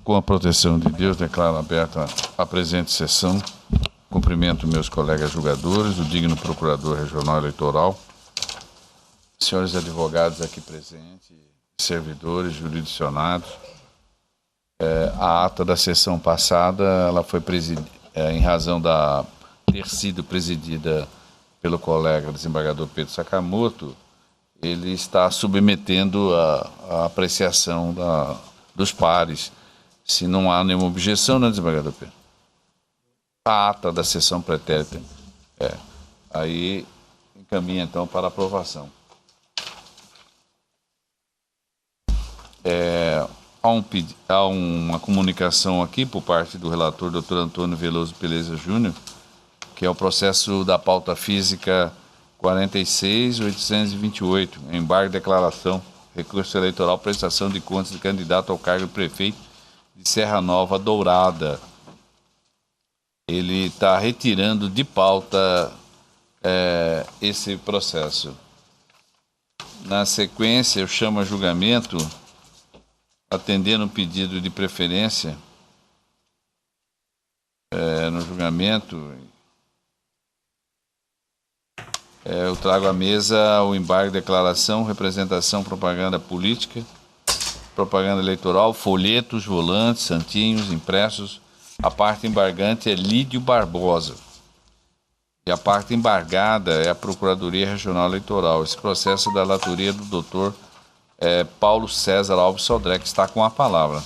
Com a proteção de Deus, declaro aberta a presente sessão. Cumprimento meus colegas julgadores, o digno procurador regional eleitoral, senhores advogados aqui presentes, servidores, jurisdicionados. A ata da sessão passada, ela foi em razão de ter sido presidida pelo colega desembargador Pedro Sakamoto, ele está submetendo a apreciação dos pares. Se não há nenhuma objeção, né, desembargador Pedro? A ata da sessão pretérita. Aí encaminha então para aprovação. Há uma comunicação aqui por parte do relator, Dr. Antônio Veloso Peleza Júnior, que é o processo da pauta física 46.828, embargo de declaração, recurso eleitoral, prestação de contas de candidato ao cargo de prefeito de Serra Nova Dourada. Ele está retirando de pauta esse processo. Na sequência, eu chamo a julgamento, atendendo um pedido de preferência no julgamento. Eu trago à mesa o embargo de declaração, representação, propaganda política, propaganda eleitoral, folhetos, volantes, santinhos, impressos. A parte embargante é Lídio Barbosa. E a parte embargada é a Procuradoria Regional Eleitoral. Esse processo é da relatoria do doutor Paulo César Alves Sodré, que está com a palavra.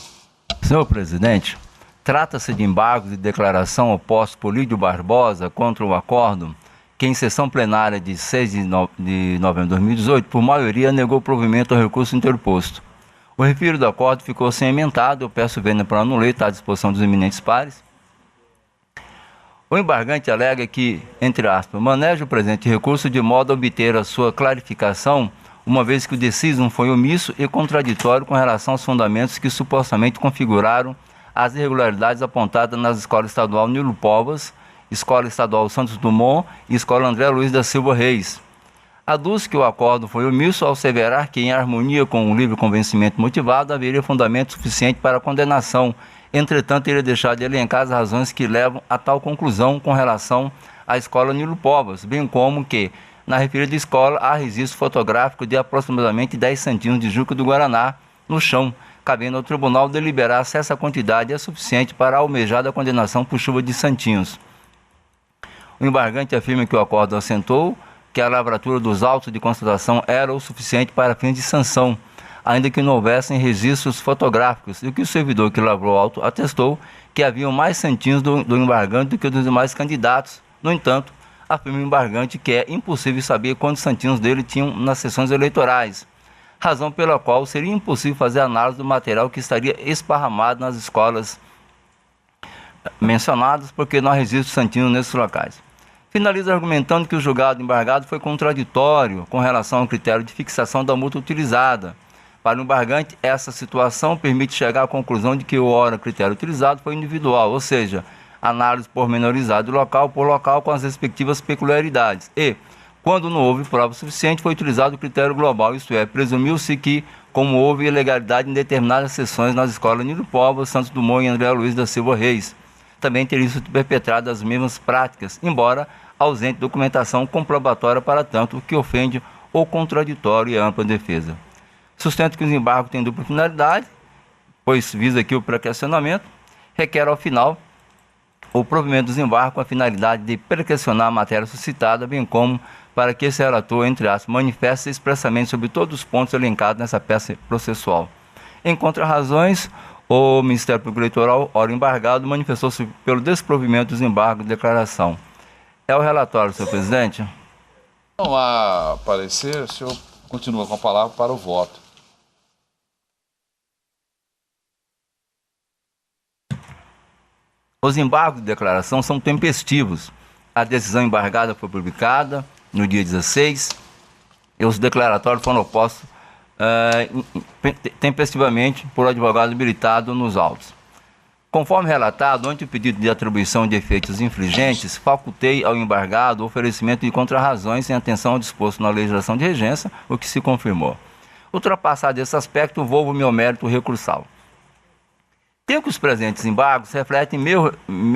Senhor presidente, trata-se de embargo de declaração oposto por Lídio Barbosa contra o acordo que, em sessão plenária de 6 de novembro de 2018, por maioria, negou provimento ao recurso interposto. O refiro do acordo ficou sem emendado. Eu peço vênia para anular, está à disposição dos eminentes pares. O embargante alega que, entre aspas, maneja o presente recurso de modo a obter a sua clarificação, uma vez que o decisum foi omisso e contraditório com relação aos fundamentos que supostamente configuraram as irregularidades apontadas nas escolas estadual Nilo Povas, Escola Estadual Santos Dumont e Escola André Luiz da Silva Reis. Aduz que o acordo foi omisso ao asseverar que, em harmonia com o livre convencimento motivado, haveria fundamento suficiente para a condenação. Entretanto, ele deixar de elencar as razões que levam a tal conclusão com relação à Escola Nilo Povas, bem como que, na referida escola, há registro fotográfico de aproximadamente 10 centímetros de juca do Guaraná no chão, cabendo ao tribunal deliberar se essa quantidade é suficiente para a almejada condenação por chuva de santinhos. O embargante afirma que o acordo assentou que a lavratura dos autos de constatação era o suficiente para fins de sanção, ainda que não houvessem registros fotográficos, e que o servidor que lavrou o auto atestou que haviam mais santinhos do embargante do que dos demais candidatos. No entanto, afirma o embargante que é impossível saber quantos santinhos dele tinham nas sessões eleitorais, razão pela qual seria impossível fazer análise do material que estaria esparramado nas escolas mencionadas, porque não há registro de santinhos nesses locais. Finaliza argumentando que o julgado embargado foi contraditório com relação ao critério de fixação da multa utilizada. Para o embargante, essa situação permite chegar à conclusão de que o critério utilizado foi individual, ou seja, análise pormenorizada local por local com as respectivas peculiaridades. E, quando não houve prova suficiente, foi utilizado o critério global, isto é, presumiu-se que, como houve ilegalidade em determinadas sessões nas escolas Nilo Povas, Santos Dumont e André Luiz da Silva Reis, também teriam sido perpetradas as mesmas práticas, embora ausente documentação comprobatória para tanto, o que ofende o contraditório e a ampla defesa. Sustento que os embargos têm dupla finalidade, pois visa aqui o prequestionamento, requer ao final o provimento dos embargos com a finalidade de prequestionar a matéria suscitada, bem como para que esse relator, entre aspas, manifeste expressamente sobre todos os pontos elencados nessa peça processual. Em contra-razões, o Ministério Público Eleitoral, ora embargado, manifestou-se pelo desprovimento dos embargos de declaração. É o relatório, senhor presidente. Não há parecer, o senhor continua com a palavra para o voto. Os embargos de declaração são tempestivos. A decisão embargada foi publicada no dia 16 e os declaratórios foram opostos tempestivamente por advogado habilitado nos autos. Conforme relatado, ante o pedido de atribuição de efeitos infringentes, facultei ao embargado o oferecimento de contrarrazões em atenção ao disposto na legislação de regência, o que se confirmou. Ultrapassado esse aspecto, volvo meu mérito recursal. Tem que os presentes embargos refletem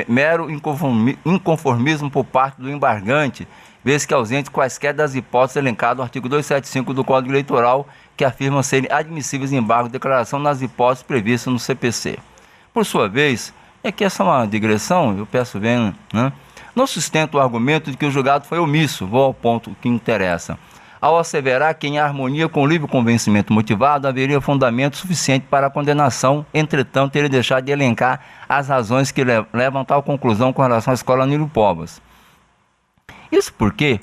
mero inconformismo por parte do embargante, vez que ausente quaisquer das hipóteses elencadas no artigo 275 do Código Eleitoral, que afirmam serem admissíveis embargos de declaração nas hipóteses previstas no CPC. Por sua vez, aqui essa é uma digressão, eu peço bem, né? Não sustenta o argumento de que o julgado foi omisso, vou ao ponto que interessa, ao asseverar que, em harmonia com o livre convencimento motivado, haveria fundamento suficiente para a condenação, entretanto, ele deixar de elencar as razões que levam a tal conclusão com relação à escola Nilo Povas. Isso porque,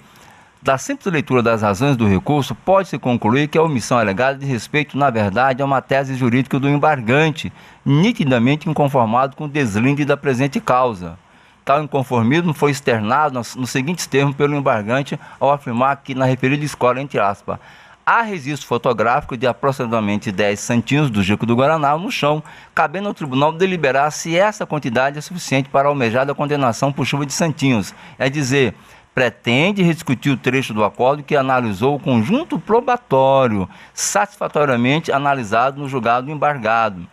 da simples leitura das razões do recurso, pode-se concluir que a omissão alegada diz respeito, na verdade, a uma tese jurídica do embargante, nitidamente inconformado com o deslinde da presente causa. Tal inconformismo foi externado nos seguintes termos pelo embargante ao afirmar que, na referida escola, entre aspas, há registro fotográfico de aproximadamente 10 santinhos do Jico do Guaraná no chão, cabendo ao tribunal deliberar se essa quantidade é suficiente para a almejada condenação por chuva de santinhos. É dizer, pretende rediscutir o trecho do acordo que analisou o conjunto probatório, satisfatoriamente analisado no julgado embargado.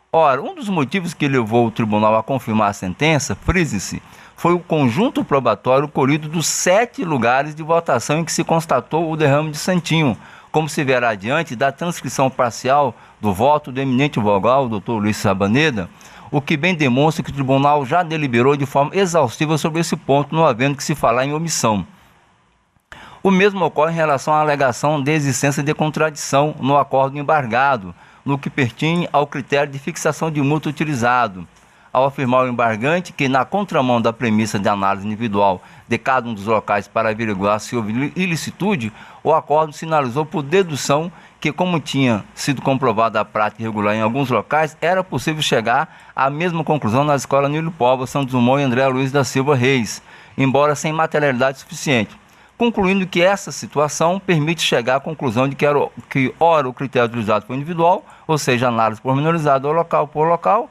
Ora, um dos motivos que levou o tribunal a confirmar a sentença, frise-se, foi o conjunto probatório colhido dos 7 lugares de votação em que se constatou o derrame de santinho, como se verá adiante da transcrição parcial do voto do eminente vogal, o Dr. Luiz Sabaneda, o que bem demonstra que o tribunal já deliberou de forma exaustiva sobre esse ponto, não havendo que se falar em omissão. O mesmo ocorre em relação à alegação de existência de contradição no acordo embargado, no que pertine ao critério de fixação de multa utilizado, ao afirmar o embargante que, na contramão da premissa de análise individual de cada um dos locais para averiguar se houve ilicitude, o acordo sinalizou por dedução que, como tinha sido comprovada a prática irregular em alguns locais, era possível chegar à mesma conclusão na escola Nilo Povas, Santos Dumont e André Luiz da Silva Reis, embora sem materialidade suficiente, concluindo que essa situação permite chegar à conclusão de que ora o critério utilizado foi individual, ou seja, análise pormenorizada local por local,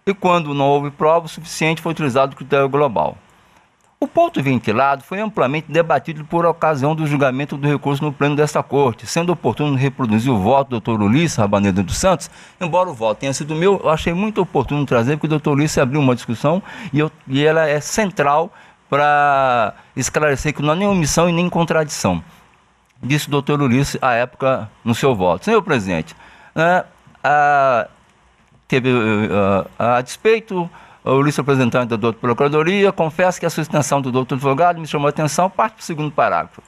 e quando não houve prova suficiente foi utilizado o critério global. O ponto ventilado foi amplamente debatido por ocasião do julgamento do recurso no pleno desta corte, sendo oportuno reproduzir o voto do Dr. Ulisses Rabaneda dos Santos, embora o voto tenha sido meu, eu achei muito oportuno trazer, porque o Dr. Ulisses abriu uma discussão e ela é central para esclarecer que não há nem omissão e nem contradição. Disse o Dr. Ulisses à época no seu voto. Senhor presidente, a despeito, o Ulisses, representante da doutora Procuradoria, confessa que a sustentação do doutor advogado me chamou a atenção, parte do segundo parágrafo.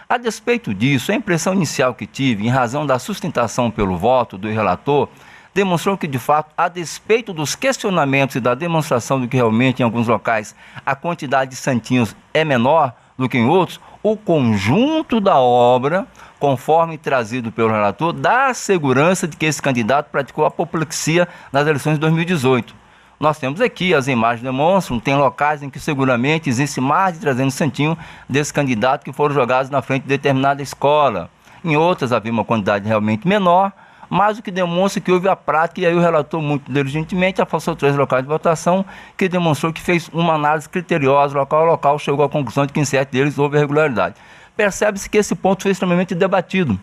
A despeito disso, a impressão inicial que tive, em razão da sustentação pelo voto do relator, demonstrou que, de fato, a despeito dos questionamentos e da demonstração de que realmente, em alguns locais, a quantidade de santinhos é menor do que em outros, o conjunto da obra, conforme trazido pelo relator, dá a segurança de que esse candidato praticou apoplexia nas eleições de 2018. Nós temos aqui, as imagens demonstram, tem locais em que seguramente existe mais de 300 santinhos desse candidato que foram jogados na frente de determinada escola. Em outras havia uma quantidade realmente menor, mas o que demonstra que houve a prática, e aí o relator muito diligentemente afastou 3 locais de votação, que demonstrou que fez uma análise criteriosa, local a local, chegou à conclusão de que em 7 deles houve irregularidade. Percebe-se que esse ponto foi extremamente debatido,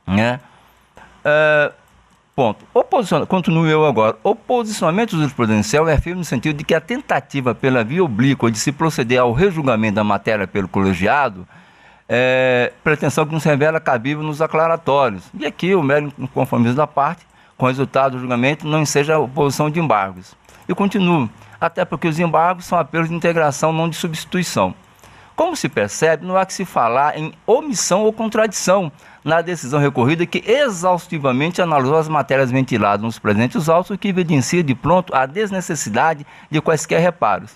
né? Ponto. Continuo eu agora. O posicionamento jurisprudencial é firme no sentido de que a tentativa pela via oblíqua de se proceder ao rejulgamento da matéria pelo colegiado pretensão que não se revela cabível nos aclaratórios. E aqui o mero inconformismo da parte, com o resultado do julgamento, não enseja a oposição de embargos. E continuo, até porque os embargos são apelos de integração, não de substituição. Como se percebe, não há que se falar em omissão ou contradição na decisão recorrida que exaustivamente analisou as matérias ventiladas nos presentes autos, o que evidencia de pronto a desnecessidade de quaisquer reparos.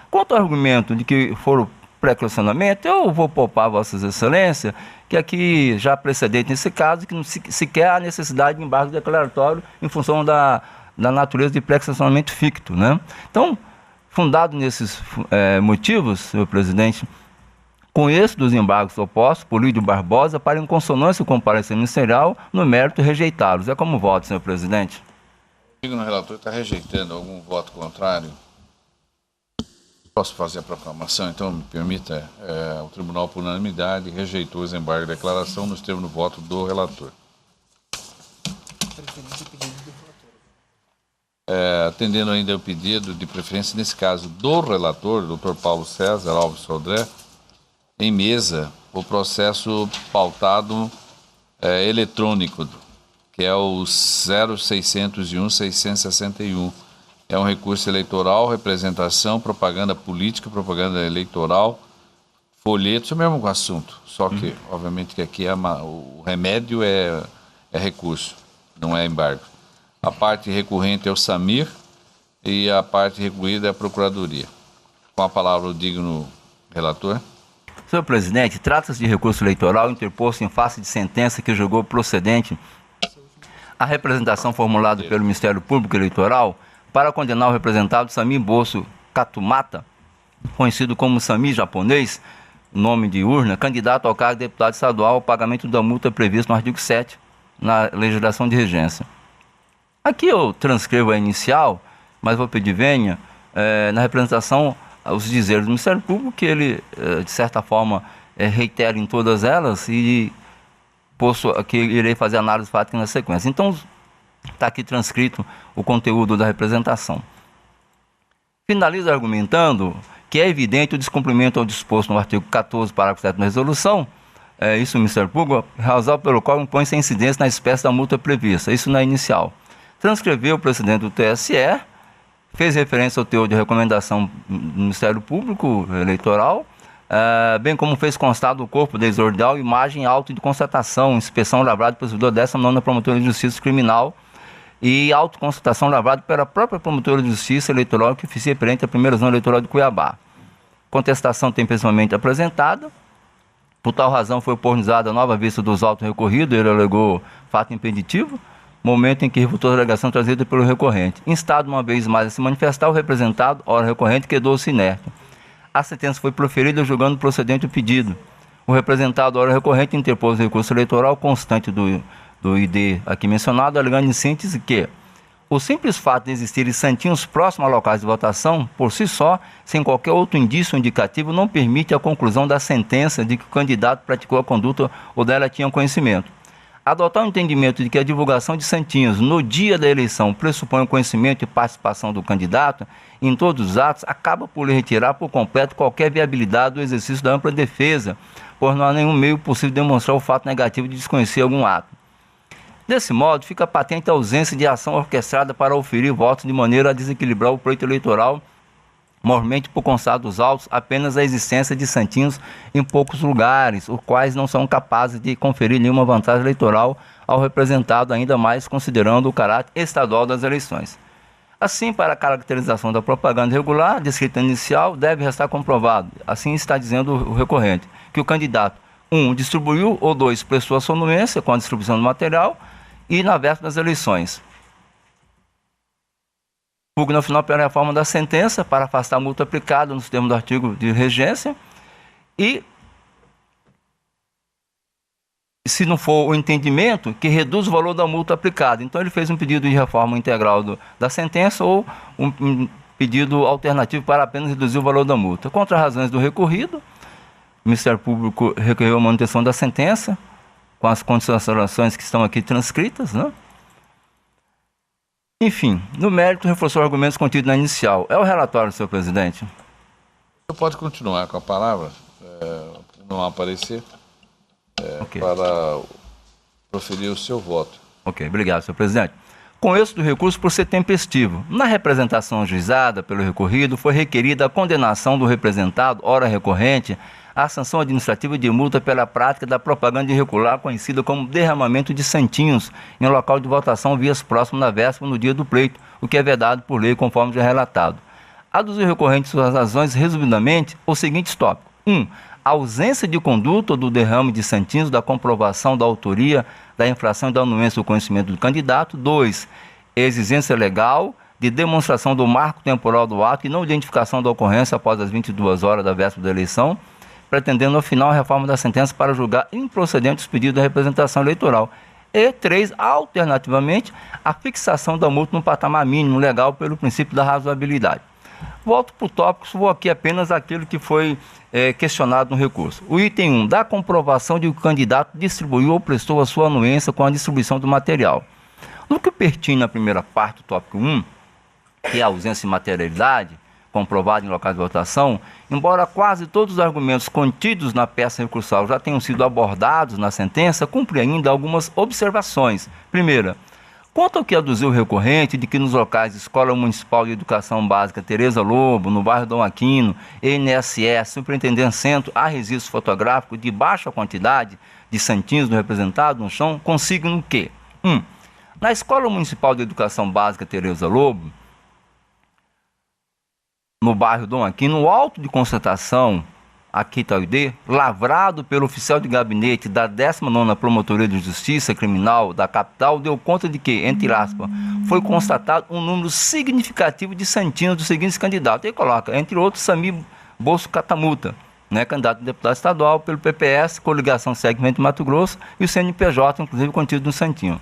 Quanto ao argumento de que foram pré-questionamento, eu vou poupar a Vossas Excelências, que aqui já precedente nesse caso, que não sequer há necessidade de embargo declaratório em função da natureza de pré-questionamento ficto, né? Então, fundado nesses motivos, senhor presidente, conheço dos embargos opostos por Lídio Barbosa para, em consonância com o parecer ministerial, no mérito rejeitá-los. É como voto, senhor presidente. O signo relator está rejeitando algum voto contrário? Posso fazer a proclamação? Então, me permita, o tribunal, por unanimidade, rejeitou os embargos de declaração nos termos do voto do relator. atendendo ainda ao pedido de preferência, nesse caso, do relator, Dr. Paulo César Alves Sodré, em mesa, o processo pautado eletrônico, que é o 0601-661. É um recurso eleitoral, representação, propaganda política, propaganda eleitoral, folhetos, é o mesmo assunto. Só que, obviamente, que aqui o remédio é recurso, não é embargo. A parte recorrente é o SAMIR e a parte recorrida é a Procuradoria. Com a palavra o digno relator. Senhor presidente, trata-se de recurso eleitoral interposto em face de sentença que julgou procedente a representação formulada pelo Ministério Público Eleitoral para condenar o representado Samir Bosso Katumata, conhecido como Samir japonês, nome de urna, candidato ao cargo de deputado estadual ao pagamento da multa prevista no artigo 7 na legislação de regência. Aqui eu transcrevo a inicial, mas vou pedir vênia, na representação, os dizeres do Ministério Público, que ele, de certa forma, reitera em todas elas e que irei fazer análise fática na sequência. Então, está aqui transcrito o conteúdo da representação. Finalizo argumentando que é evidente o descumprimento ao disposto no artigo 14, parágrafo 7 da resolução, isso o Ministério Público, razão pelo qual impõe-se a incidência na espécie da multa prevista, isso na inicial. Transcreveu o presidente do TSE, fez referência ao teor de recomendação do Ministério Público Eleitoral, bem como fez constar do corpo desordial imagem, auto de constatação, inspeção lavrada pelo servidor da 19ª Promotoria de Justiça Criminal e autoconstatação lavrada pela própria Promotoria de Justiça Eleitoral que oficia perante a primeira zona eleitoral de Cuiabá. Contestação tempestivamente apresentada. Por tal razão foi oportunizada a nova vista dos autos recorridos, ele alegou fato impeditivo, momento em que refutou a alegação trazida pelo recorrente. Instado uma vez mais a se manifestar, o representado, ora recorrente, quedou-se inerte. A sentença foi proferida julgando procedente o pedido. O representado, ora recorrente, interpôs o recurso eleitoral constante do ID aqui mencionado, alegando em síntese que o simples fato de existirem santinhos próximos a locais de votação, por si só, sem qualquer outro indício indicativo, não permite a conclusão da sentença de que o candidato praticou a conduta ou dela tinha conhecimento. Adotar o entendimento de que a divulgação de santinhos no dia da eleição pressupõe o conhecimento e participação do candidato em todos os atos acaba por lhe retirar por completo qualquer viabilidade do exercício da ampla defesa, pois não há nenhum meio possível de demonstrar o fato negativo de desconhecer algum ato. Desse modo, fica patente a ausência de ação orquestrada para oferir votos de maneira a desequilibrar o pleito eleitoral, mormente por constar dos autos apenas a existência de santinhos em poucos lugares, os quais não são capazes de conferir nenhuma vantagem eleitoral ao representado, ainda mais considerando o caráter estadual das eleições. Assim, para a caracterização da propaganda irregular, descrita inicial, deve restar comprovado, assim está dizendo o recorrente, que o candidato 1. Distribuiu ou 2. Prestou a sua anuência com a distribuição do material e na véspera das eleições. Pugna final pela reforma da sentença para afastar a multa aplicada nos termos do artigo de regência e, se não for o entendimento, que reduz o valor da multa aplicada. Então ele fez um pedido de reforma integral da sentença ou um pedido alternativo para apenas reduzir o valor da multa. Contra as razões do recorrido, o Ministério Público requereu a manutenção da sentença, com as considerações que estão aqui transcritas, né? Enfim, no mérito, reforçou argumentos contidos na inicial. É o relatório, senhor presidente. Você pode continuar com a palavra, não aparecer, Okay. para proferir o seu voto. Ok, obrigado, senhor presidente. Com êxito do recurso por ser tempestivo. Na representação ajuizada pelo recorrido, foi requerida a condenação do representado, ora recorrente, à sanção administrativa de multa pela prática da propaganda irregular conhecida como derramamento de santinhos em local de votação vias próximo na véspera no dia do pleito, o que é vedado por lei conforme já relatado. Aduziu o recorrente suas razões resumidamente os seguintes tópicos. 1. A ausência de conduta do derrame de santinhos da comprovação da autoria da infração e da anuência do conhecimento do candidato. 2. Exigência legal de demonstração do marco temporal do ato e não identificação da ocorrência após as 22 horas da véspera da eleição, pretendendo, ao final, a reforma da sentença para julgar improcedente os pedidos da representação eleitoral. E 3, alternativamente, a fixação da multa no patamar mínimo legal pelo princípio da razoabilidade. Volto para o tópico, vou aqui apenas aquilo que foi questionado no recurso. O item 1, da comprovação de que o candidato distribuiu ou prestou a sua anuência com a distribuição do material. No que pertine à primeira parte do tópico 1, que é a ausência de materialidade, comprovada em locais de votação, embora quase todos os argumentos contidos na peça recursal já tenham sido abordados na sentença, cumpre ainda algumas observações. Primeira, quanto ao que aduziu o recorrente de que nos locais de Escola Municipal de Educação Básica Tereza Lobo, no bairro Dom Aquino, INSS, Superintendência Centro, há registros fotográficos de baixa quantidade de santinhos do representado no chão, consignam que 1. Na Escola Municipal de Educação Básica Tereza Lobo, no bairro Dom Aquino, o auto de constatação, aqui está o ID, lavrado pelo oficial de gabinete da 19ª Promotoria de Justiça Criminal da capital, deu conta de que, entre aspas, foi constatado um número significativo de santinhos dos seguintes candidatos. Ele coloca, entre outros, Samir Bolso Catamuta, né, candidato a deputado estadual pelo PPS, coligação Segmento Mato Grosso, e o CNPJ, inclusive, contido no santinho.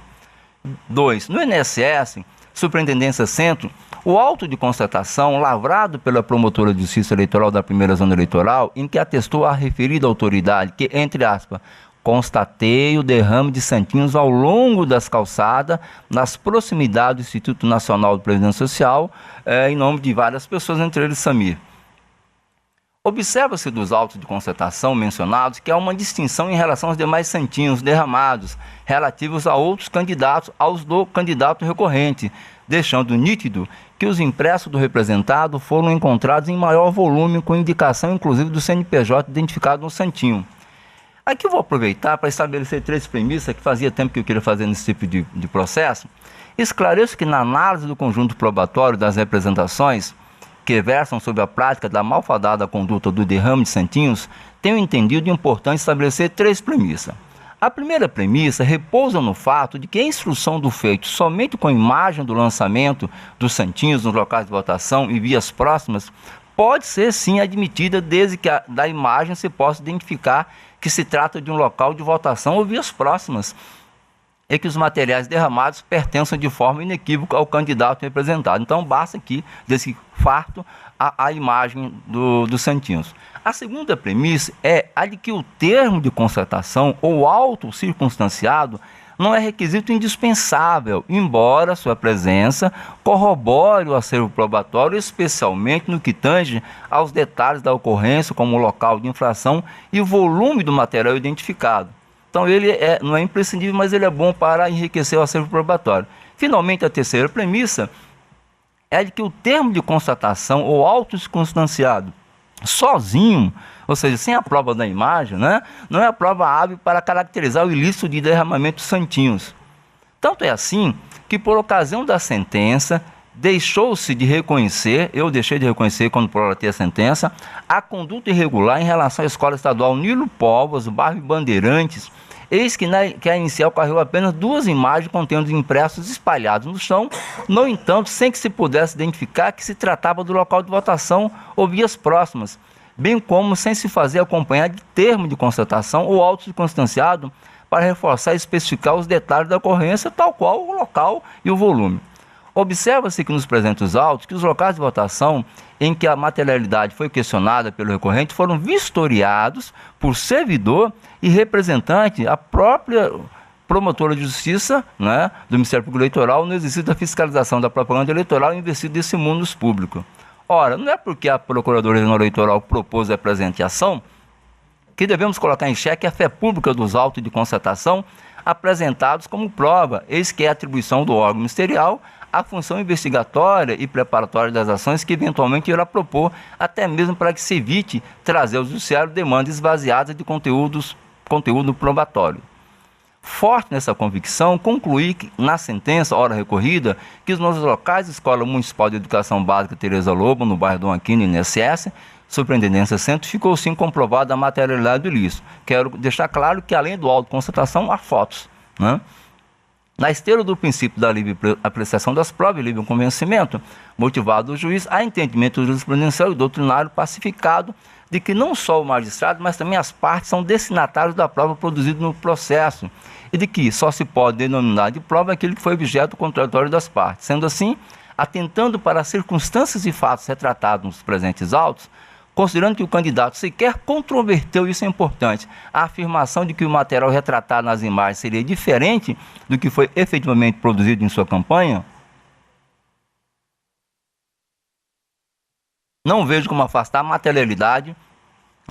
2. No INSS, Superintendência Centro, o auto de constatação lavrado pela Promotora de Justiça Eleitoral da primeira zona eleitoral, em que atestou a referida autoridade que, entre aspas, constatei o derrame de santinhos ao longo das calçadas, nas proximidades do Instituto Nacional de Previdência Social, em nome de várias pessoas, entre eles Samir. Observa-se dos autos de constatação mencionados que há uma distinção em relação aos demais santinhos derramados, relativos a outros candidatos, aos do candidato recorrente, deixando nítido que os impressos do representado foram encontrados em maior volume, com indicação inclusive do CNPJ identificado no santinho. Aqui eu vou aproveitar para estabelecer 3 premissas que fazia tempo que eu queria fazer nesse tipo de processo. Esclareço que na análise do conjunto probatório das representações que versam sobre a prática da malfadada conduta do derrame de santinhos, tenho entendido importante estabelecer 3 premissas. A primeira premissa repousa no fato de que a instrução do feito somente com imagem do lançamento dos santinhos nos locais de votação e vias próximas pode ser sim admitida desde que da imagem se possa identificar que se trata de um local de votação ou vias próximas e que os materiais derramados pertençam de forma inequívoca ao candidato representado. Então basta aqui, desse fato, a imagem dos santinhos. A segunda premissa é a de que o termo de constatação ou auto circunstanciado não é requisito indispensável, embora sua presença corrobore o acervo probatório, especialmente no que tange aos detalhes da ocorrência, como o local de infração e o volume do material identificado. Então ele não é imprescindível, mas ele é bom para enriquecer o acervo probatório. Finalmente, a terceira premissa é de que o termo de constatação ou auto circunstanciado sozinho, ou seja, sem a prova da imagem, né, não é a prova hábil para caracterizar o ilícito de derramamento de santinhos. Tanto é assim que, por ocasião da sentença, deixou-se de reconhecer, eu deixei de reconhecer quando prolatei a sentença, a conduta irregular em relação à Escola Estadual Nilo Povas, bairro Bandeirantes. Eis que a inicial ocorreu apenas 2 imagens contendo impressos espalhados no chão, no entanto, sem que se pudesse identificar que se tratava do local de votação ou vias próximas, bem como sem se fazer acompanhar de termo de constatação ou auto circunstanciado para reforçar e especificar os detalhes da ocorrência, tal qual o local e o volume. Observa-se que nos presentes autos que os locais de votação em que a materialidade foi questionada pelo recorrente foram vistoriados por servidor e representante, a própria promotora de justiça, né, do Ministério Público Eleitoral, no exercício da fiscalização da propaganda eleitoral investido desse mundo público. Ora, não é porque a Procuradoria Regional Eleitoral propôs a presente ação que devemos colocar em xeque a fé pública dos autos de constatação apresentados como prova, eis que é a atribuição do órgão ministerial a função investigatória e preparatória das ações que eventualmente irá propor, até mesmo para que se evite trazer ao judiciário demandas esvaziadas de conteúdo probatório. Forte nessa convicção, concluí que, na sentença, hora recorrida, que nos locais de Escola Municipal de Educação Básica Tereza Lobo, no bairro Dom Aquino, INSS, Superintendência Centro, ficou sim comprovada a materialidade do ilícito. Quero deixar claro que, além do auto constatação, há fotos, né? Na esteira do princípio da livre apreciação das provas e livre convencimento, motivado do juiz, há entendimento jurisprudencial e doutrinário pacificado de que não só o magistrado, mas também as partes são destinatários da prova produzida no processo e de que só se pode denominar de prova aquilo que foi objeto contraditório das partes. Sendo assim, atentando para as circunstâncias e fatos retratados nos presentes autos, considerando que o candidato sequer controverteu, isso é importante, a afirmação de que o material retratado nas imagens seria diferente do que foi efetivamente produzido em sua campanha, não vejo como afastar a materialidade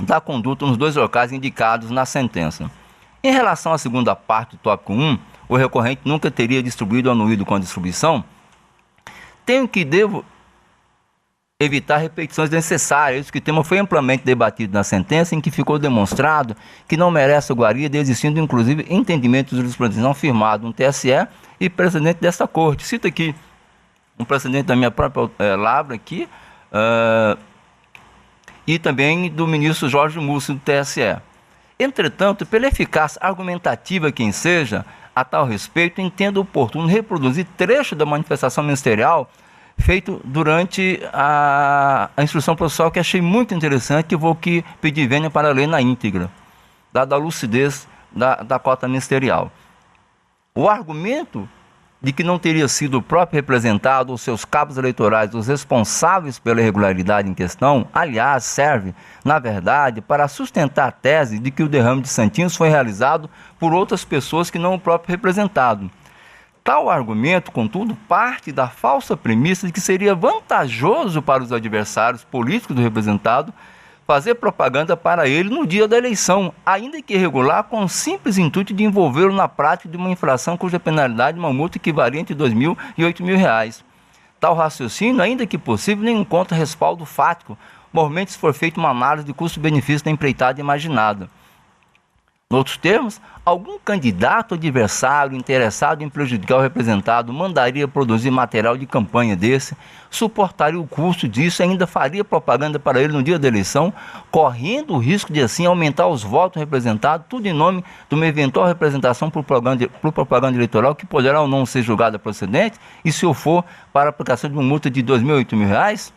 da conduta nos 2 locais indicados na sentença. Em relação à segunda parte do tópico 1, o recorrente nunca teria distribuído ou anuído com a distribuição, devo evitar repetições necessárias, que o tema foi amplamente debatido na sentença, em que ficou demonstrado que não merece a guarida, existindo inclusive entendimento de jurisprudência firmado no TSE e precedente desta Corte. Cito aqui um precedente da minha própria lavra aqui, e também do ministro Jorge Mussi do TSE. Entretanto, pela eficácia argumentativa quem seja, a tal respeito, entendo oportuno reproduzir trecho da manifestação ministerial feito durante a instrução processual, que achei muito interessante, que vou aqui pedir vênia para ler na íntegra, dada a lucidez da cota ministerial. O argumento de que não teria sido o próprio representado ou seus cabos eleitorais os responsáveis pela irregularidade em questão, aliás, serve, na verdade, para sustentar a tese de que o derrame de Santinhos foi realizado por outras pessoas que não o próprio representado. Tal argumento, contudo, parte da falsa premissa de que seria vantajoso para os adversários políticos do representado fazer propaganda para ele no dia da eleição, ainda que irregular, com o simples intuito de envolvê-lo na prática de uma infração cuja penalidade é uma multa que varia entre R$2.000 e R$8.000. Tal raciocínio, ainda que possível, nem encontra respaldo fático, mormente se for feita uma análise de custo-benefício da empreitada imaginada. Em outros termos, algum candidato adversário interessado em prejudicar o representado mandaria produzir material de campanha desse, suportaria o custo disso e ainda faria propaganda para ele no dia da eleição, correndo o risco de assim aumentar os votos representados, tudo em nome de uma eventual representação por propaganda eleitoral que poderá ou não ser julgada procedente, e se o for, para a aplicação de uma multa de R$2.000 a R$8.000,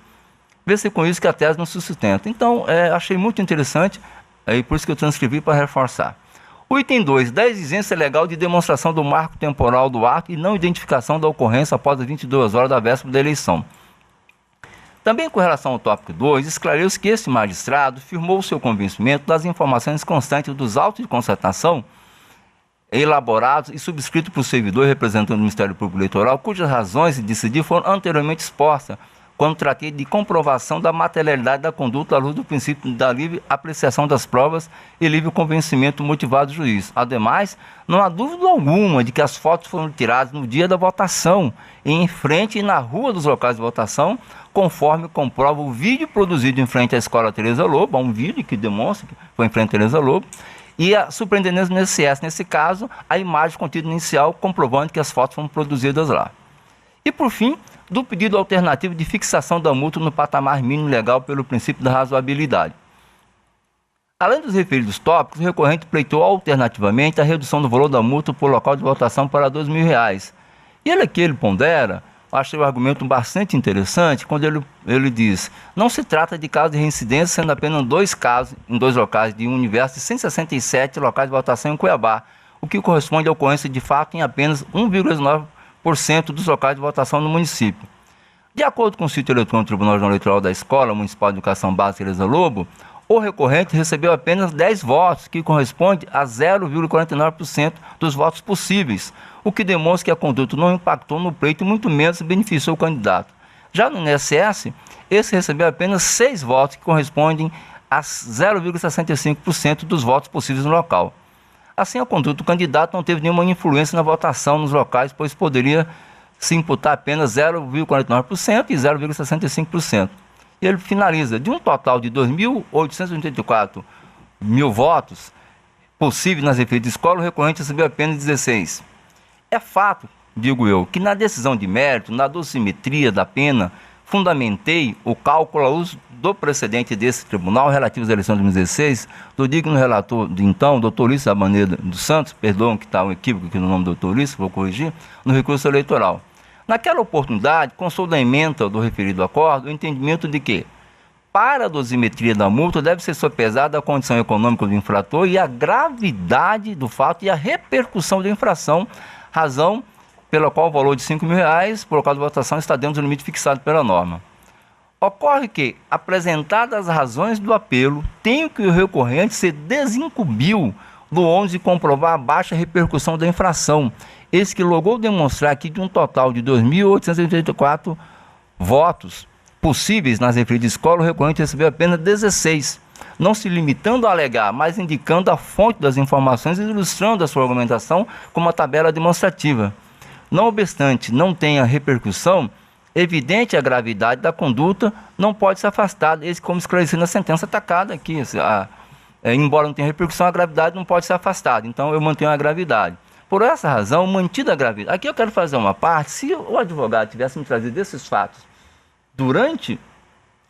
vê-se com isso que a tese não se sustenta. Então, achei muito interessante, e por isso que eu transcrevi para reforçar. O item 2, da exigência legal de demonstração do marco temporal do ato e não identificação da ocorrência após as 22 horas da véspera da eleição. Também com relação ao tópico 2, esclareceu que esse magistrado firmou seu convencimento das informações constantes dos autos de constatação elaborados e subscritos por servidor representante do Ministério Público Eleitoral, cujas razões de decidir foram anteriormente expostas, quando tratei de comprovação da materialidade da conduta à luz do princípio da livre apreciação das provas e livre convencimento motivado do juiz. Ademais, não há dúvida alguma de que as fotos foram tiradas no dia da votação, em frente e na rua dos locais de votação, conforme comprova o vídeo produzido em frente à Escola Tereza Lobo, há um vídeo que demonstra que foi em frente à Tereza Lobo, e a superintendência do INSS, nesse caso, a imagem contida inicial comprovando que as fotos foram produzidas lá. E, por fim, do pedido alternativo de fixação da multa no patamar mínimo legal pelo princípio da razoabilidade. Além dos referidos tópicos, o recorrente pleitou alternativamente a redução do valor da multa por local de votação para R$2.000. E ele pondera, achei o argumento bastante interessante, quando ele diz: não se trata de caso de reincidência, sendo apenas 2 casos em 2 locais de um universo de 167 locais de votação em Cuiabá, o que corresponde à ocorrência de fato em apenas 1,9% dos locais de votação no município. De acordo com o sítio eletrônico do Tribunal Regional Eleitoral da Escola Municipal de Educação Básica Tereza Lobo, o recorrente recebeu apenas 10 votos, que corresponde a 0,49% dos votos possíveis, o que demonstra que a conduta não impactou no pleito e muito menos beneficiou o candidato. Já no INSS, esse recebeu apenas 6 votos, que correspondem a 0,65% dos votos possíveis no local. Assim, a conduta do candidato não teve nenhuma influência na votação nos locais, pois poderia se imputar apenas 0,49% e 0,65%. E ele finaliza: de um total de 2.884 mil votos possíveis nas referidas escolas, o recorrente recebeu apenas 16. É fato, digo eu, que na decisão de mérito, na dosimetria da pena, fundamentei o cálculo à luz do precedente desse tribunal relativo às eleições de 2016, do digno relator de então, doutor Ulisses Abaneira dos Santos, perdão que está um equívoco aqui no nome do doutor Ulisses, vou corrigir, no recurso eleitoral. Naquela oportunidade, constou da ementa do referido acordo o entendimento de que, para a dosimetria da multa, deve ser sopesada a condição econômica do infrator e a gravidade do fato e a repercussão da infração, razão pela qual o valor de R$5.000 por local de votação está dentro do limite fixado pela norma. Ocorre que, apresentadas as razões do apelo, tem que o recorrente se desincumbiu do ônus de comprovar a baixa repercussão da infração, esse que logrou demonstrar que de um total de 2.884 votos, possíveis nas referidas escolas, o recorrente recebeu apenas 16, não se limitando a alegar, mas indicando a fonte das informações e ilustrando a sua argumentação com uma tabela demonstrativa. Não obstante não tenha repercussão, evidente a gravidade da conduta, não pode ser afastado, esse como esclarecido na sentença atacada aqui. Embora não tenha repercussão, a gravidade não pode ser afastada, então eu mantenho a gravidade. Por essa razão, mantida a gravidade. Aqui eu quero fazer uma parte, se o advogado tivesse me trazido esses fatos durante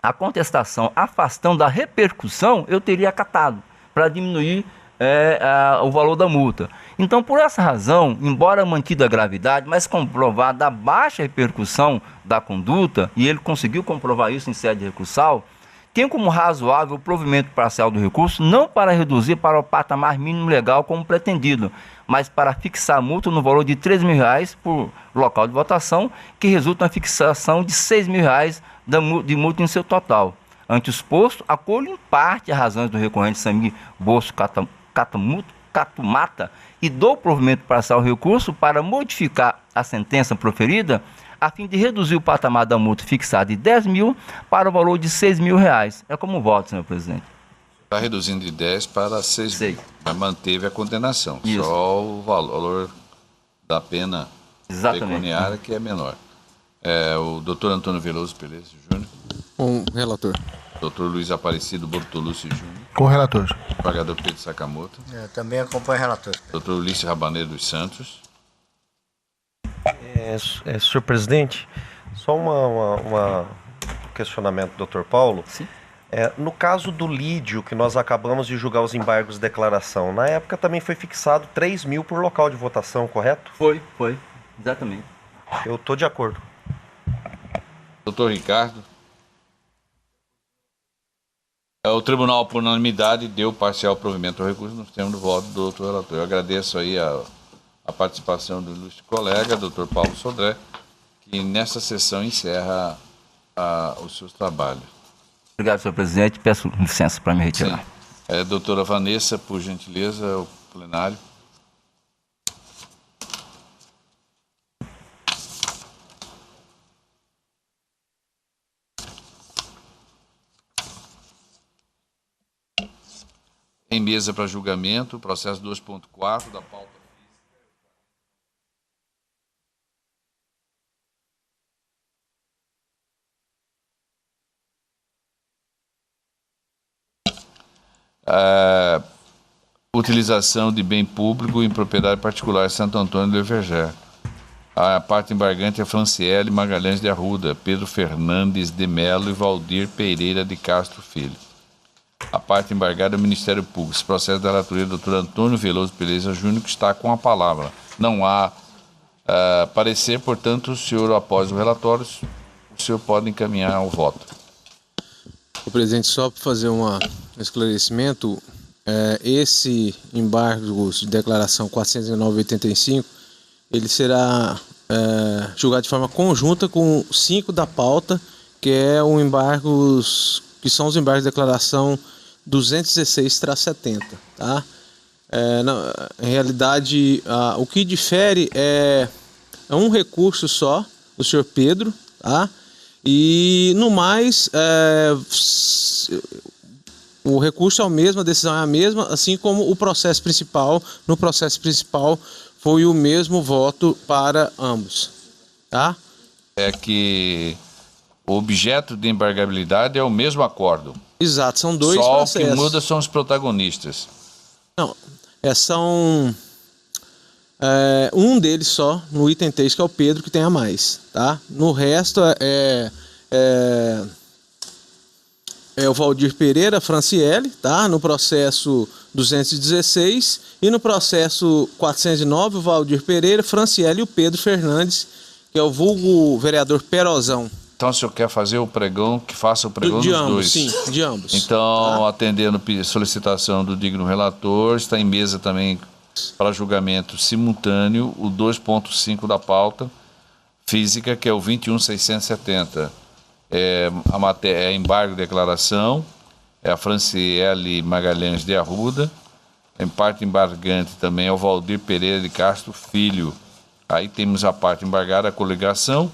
a contestação, afastando a repercussão, eu teria acatado para diminuir o valor da multa. Então, por essa razão, embora mantida a gravidade, mas comprovada a baixa repercussão da conduta, e ele conseguiu comprovar isso em sede recursal, tem como razoável o provimento parcial do recurso, não para reduzir para o patamar mínimo legal como pretendido, mas para fixar a multa no valor de R$ 3.000 por local de votação, que resulta na fixação de R$ 6.000 de multa em seu total. Ante o exposto, acolho em parte as razões do recorrente Samir Bosco Catumata e dou provimento parcial ao recurso para modificar a sentença proferida a fim de reduzir o patamar da multa fixada de 10 mil para o valor de R$ 6.000. É como voto, senhor presidente. Está reduzindo de 10 para 6 mil, mas manteve a condenação. Isso. Só o valor da pena pecuniária que é menor. O doutor Antônio Veloso Pereira Júnior. Com o relator. Doutor Luiz Aparecido Bortolucci Júnior. Com o relator. Desembargador Pedro Sakamoto. Também acompanho o relator. Doutor Ulisses Rabaneiro dos Santos. Senhor presidente, só um questionamento do Dr. Paulo. Sim. No caso do Lídio, que nós acabamos de julgar os embargos de declaração, na época também foi fixado 3 mil por local de votação, correto? Foi, exatamente. Eu estou de acordo. Doutor Ricardo. O tribunal, por unanimidade, deu parcial provimento ao recurso nos termos do voto do doutor relator. Eu agradeço aí a participação do ilustre colega, doutor Paulo Sodré, que nessa sessão encerra os seus trabalhos. Obrigado, senhor presidente. Peço licença para me retirar. Sim. Doutora Vanessa, por gentileza, o plenário. Em mesa para julgamento, processo 2.4 da pauta. Utilização de bem público em propriedade particular em Santo Antônio do Evergé. A parte embargante é Franciele Magalhães de Arruda, Pedro Fernandes de Melo e Valdir Pereira de Castro Filho. A parte embargada é o Ministério Público. Esse processo da relatoria do Dr. Antônio Veloso Pereira Júnior, que está com a palavra. Não há parecer, portanto, o senhor, após o relatório, o senhor pode encaminhar ao voto. O presidente, só para fazer um esclarecimento, esse embargo de declaração 409/85, ele será julgado de forma conjunta com 5 da pauta, que é o embargos, que são os embargos de declaração 216/70, tá? Em realidade, o que difere é um recurso só do senhor Pedro, tá? E no mais, o recurso é o mesmo, a decisão é a mesma, assim como o processo principal. No processo principal foi o mesmo voto para ambos, tá? É que o objeto de embargabilidade é o mesmo acordo. Exato, são dois processos. Só o que muda são os protagonistas. Não, são um deles só, no item 3, que é o Pedro, que tem a mais, tá? No resto é o Valdir Pereira, Franciele, tá? No processo 216 e no processo 409, o Valdir Pereira, Franciele e o Pedro Fernandes, que é o vulgo vereador Perozão. Então, o senhor quer fazer o pregão, que faça o pregão dos ambos, dois? Sim, de ambos. Então, atendendo a solicitação do digno relator, está em mesa também para julgamento simultâneo o 2.5 da pauta física, que é o 21.670. A matéria é embargo de declaração, é a Franciele Magalhães de Arruda, em parte embargante também é o Valdir Pereira de Castro Filho. Aí temos a parte embargada, a coligação,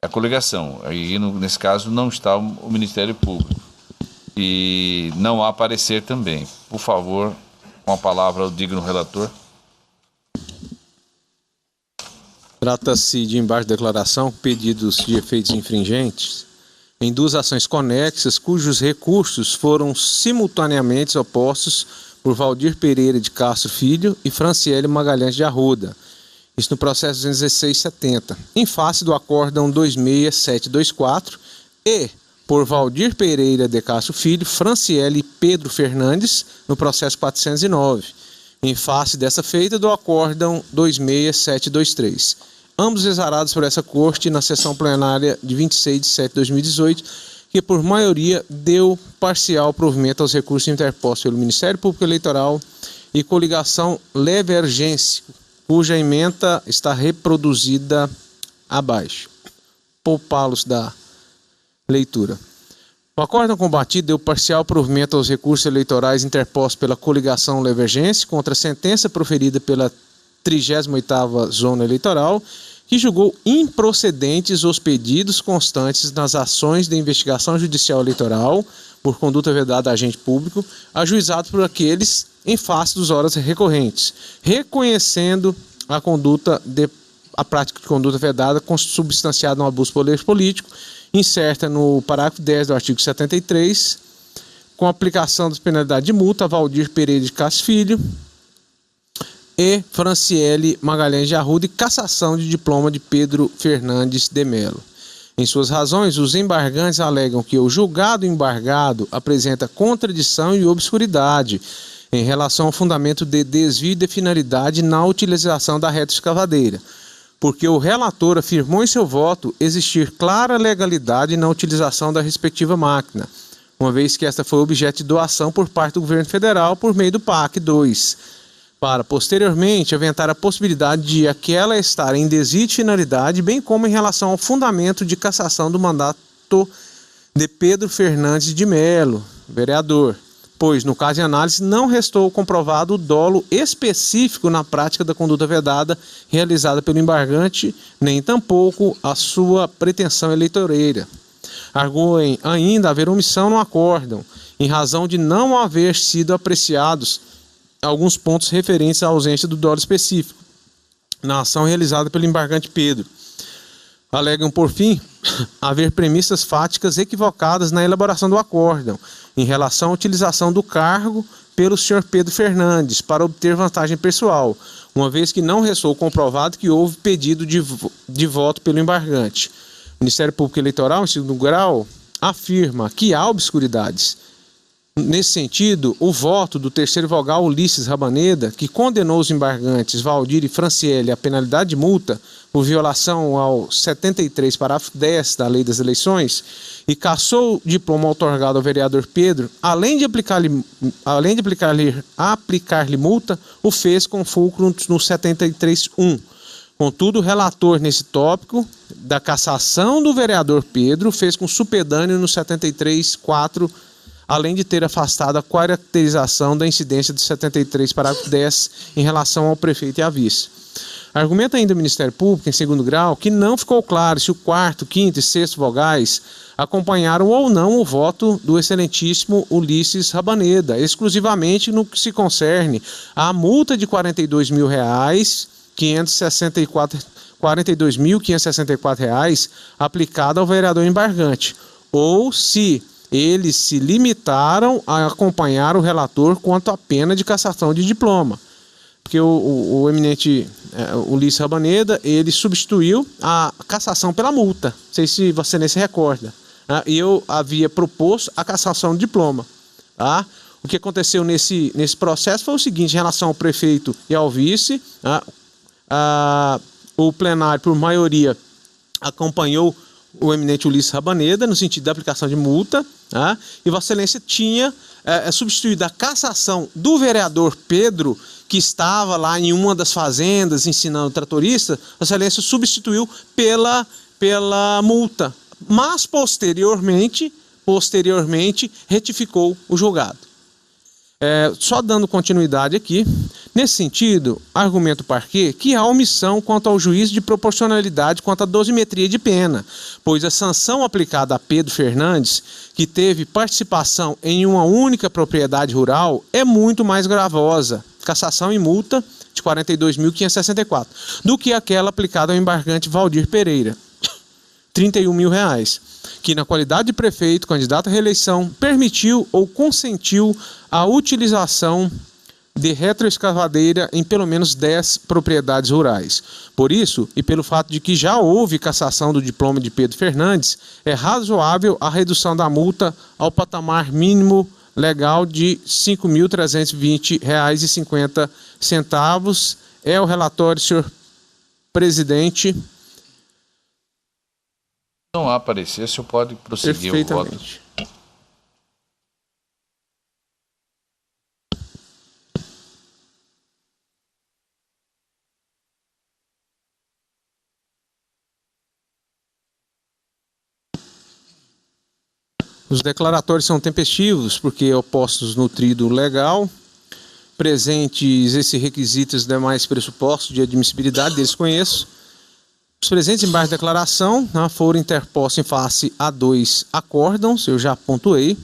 a coligação. Aí, nesse caso, não está o Ministério Público. E não há parecer também. Por favor, com a palavra ao digno relator. Trata-se de embaixo de declaração pedidos de efeitos infringentes em duas ações conexas cujos recursos foram simultaneamente opostos por Valdir Pereira de Castro Filho e Franciele Magalhães de Arruda. Isso no processo 21670, em face do acórdão 26724 e por Valdir Pereira de Castro Filho, Franciele e Pedro Fernandes no processo 409, em face dessa feita do acórdão 26723. Ambos exarados por essa corte na sessão plenária de 26 de setembro de 2018, que por maioria deu parcial provimento aos recursos interpostos pelo Ministério Público Eleitoral e coligação Levergência, cuja ementa está reproduzida abaixo. Poupá-los da leitura. O acórdão combatido deu parcial provimento aos recursos eleitorais interpostos pela coligação Levergência contra a sentença proferida pela 38ª Zona Eleitoral, que julgou improcedentes os pedidos constantes nas ações de investigação judicial eleitoral por conduta vedada a agente público, ajuizados por aqueles em face dos horas recorrentes, reconhecendo a prática de conduta vedada consubstanciada no abuso de poder político, incerta no parágrafo 10 do artigo 73, com aplicação das penalidades de multa a Valdir Pereira de Castro Filho e Franciele Magalhães de Arruda e cassação de diploma de Pedro Fernandes de Melo. Em suas razões, os embargantes alegam que o julgado embargado apresenta contradição e obscuridade em relação ao fundamento de desvio de finalidade na utilização da reta escavadeira, porque o relator afirmou em seu voto existir clara legalidade na utilização da respectiva máquina, uma vez que esta foi objeto de doação por parte do governo federal por meio do PAC 2, para posteriormente aventar a possibilidade de aquela estar em desvio de finalidade, bem como em relação ao fundamento de cassação do mandato de Pedro Fernandes de Melo, vereador, pois, no caso de análise, não restou comprovado o dolo específico na prática da conduta vedada realizada pelo embargante, nem tampouco a sua pretensão eleitoreira. Arguem ainda haver omissão no acórdão, em razão de não haver sido apreciados alguns pontos referentes à ausência do dolo específico na ação realizada pelo embargante Pedro. Alegam, por fim, haver premissas fáticas equivocadas na elaboração do acórdão, em relação à utilização do cargo pelo Sr. Pedro Fernandes para obter vantagem pessoal, uma vez que não restou comprovado que houve pedido de voto pelo embargante. O Ministério Público Eleitoral, em segundo grau, afirma que há obscuridades. Nesse sentido, o voto do terceiro vogal Ulisses Rabaneda, que condenou os embargantes Valdir e Franciele à penalidade de multa por violação ao 73, parágrafo 10 da Lei das Eleições, e cassou o diploma outorgado ao vereador Pedro, além de aplicar-lhe multa, o fez com fulcro no 73.1. Contudo, o relator nesse tópico da cassação do vereador Pedro fez com supedâneo no 73.4, além de ter afastado a caracterização da incidência de 73, parágrafo 10, em relação ao prefeito e à vice. Argumenta ainda o Ministério Público, em segundo grau, que não ficou claro se o quarto, quinto e sexto vogais acompanharam ou não o voto do excelentíssimo Ulisses Rabaneda, exclusivamente no que se concerne à multa de R$ 42.564 aplicada ao vereador embargante, ou se eles se limitaram a acompanhar o relator quanto à pena de cassação de diploma. Porque o eminente Ulisses Rabaneda, ele substituiu a cassação pela multa. Não sei se você nem se recorda. Né? E eu havia proposto a cassação de diploma. Tá? O que aconteceu nesse processo foi o seguinte, em relação ao prefeito e ao vice, o plenário, por maioria, acompanhou o eminente Ulisses Rabaneda, no sentido da aplicação de multa, e Vossa Excelência tinha substituído a cassação do vereador Pedro, que estava lá em uma das fazendas ensinando tratorista, Vossa Excelência substituiu pela multa, mas posteriormente retificou o julgado. Só dando continuidade aqui, nesse sentido, argumenta o parquê que há omissão quanto ao juízo de proporcionalidade quanto à dosimetria de pena, pois a sanção aplicada a Pedro Fernandes, que teve participação em uma única propriedade rural, é muito mais gravosa, cassação e multa de R$ 42.564, do que aquela aplicada ao embargante Valdir Pereira, R$ 31 mil, que na qualidade de prefeito, candidato à reeleição, permitiu ou consentiu a utilização de retroescavadeira em pelo menos 10 propriedades rurais. Por isso, e pelo fato de que já houve cassação do diploma de Pedro Fernandes, é razoável a redução da multa ao patamar mínimo legal de R$ 5.320,50. É o relatório, senhor presidente. Não há parecer, o senhor pode prosseguir o voto. Os declaratórios são tempestivos, porque opostos no tríduo legal, presentes esses requisitos e demais pressupostos de admissibilidade, deles conheço. Os presentes embaixo de declaração foram interpostos em face a 2 acórdãos, eu já pontuei.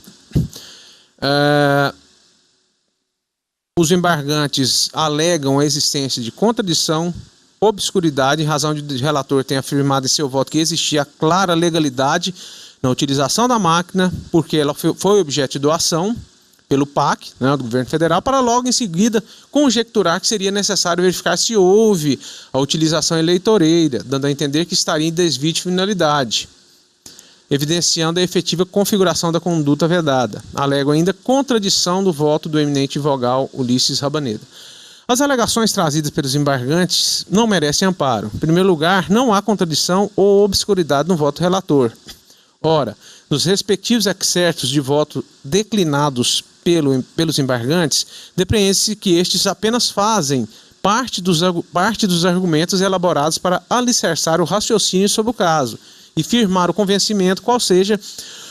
Os embargantes alegam a existência de contradição, obscuridade, em razão de o relator ter afirmado em seu voto que existia clara legalidade na utilização da máquina, porque ela foi objeto de doação pelo PAC, do governo federal, para logo em seguida conjecturar que seria necessário verificar se houve a utilização eleitoreira, dando a entender que estaria em desvio de finalidade, evidenciando a efetiva configuração da conduta vedada. Alego ainda contradição do voto do eminente vogal Ulisses Rabaneda. As alegações trazidas pelos embargantes não merecem amparo. Em primeiro lugar, não há contradição ou obscuridade no voto relator. Ora, nos respectivos excertos de voto declinados pelos embargantes, depreende-se que estes apenas fazem parte dos argumentos elaborados para alicerçar o raciocínio sobre o caso e firmar o convencimento, qual seja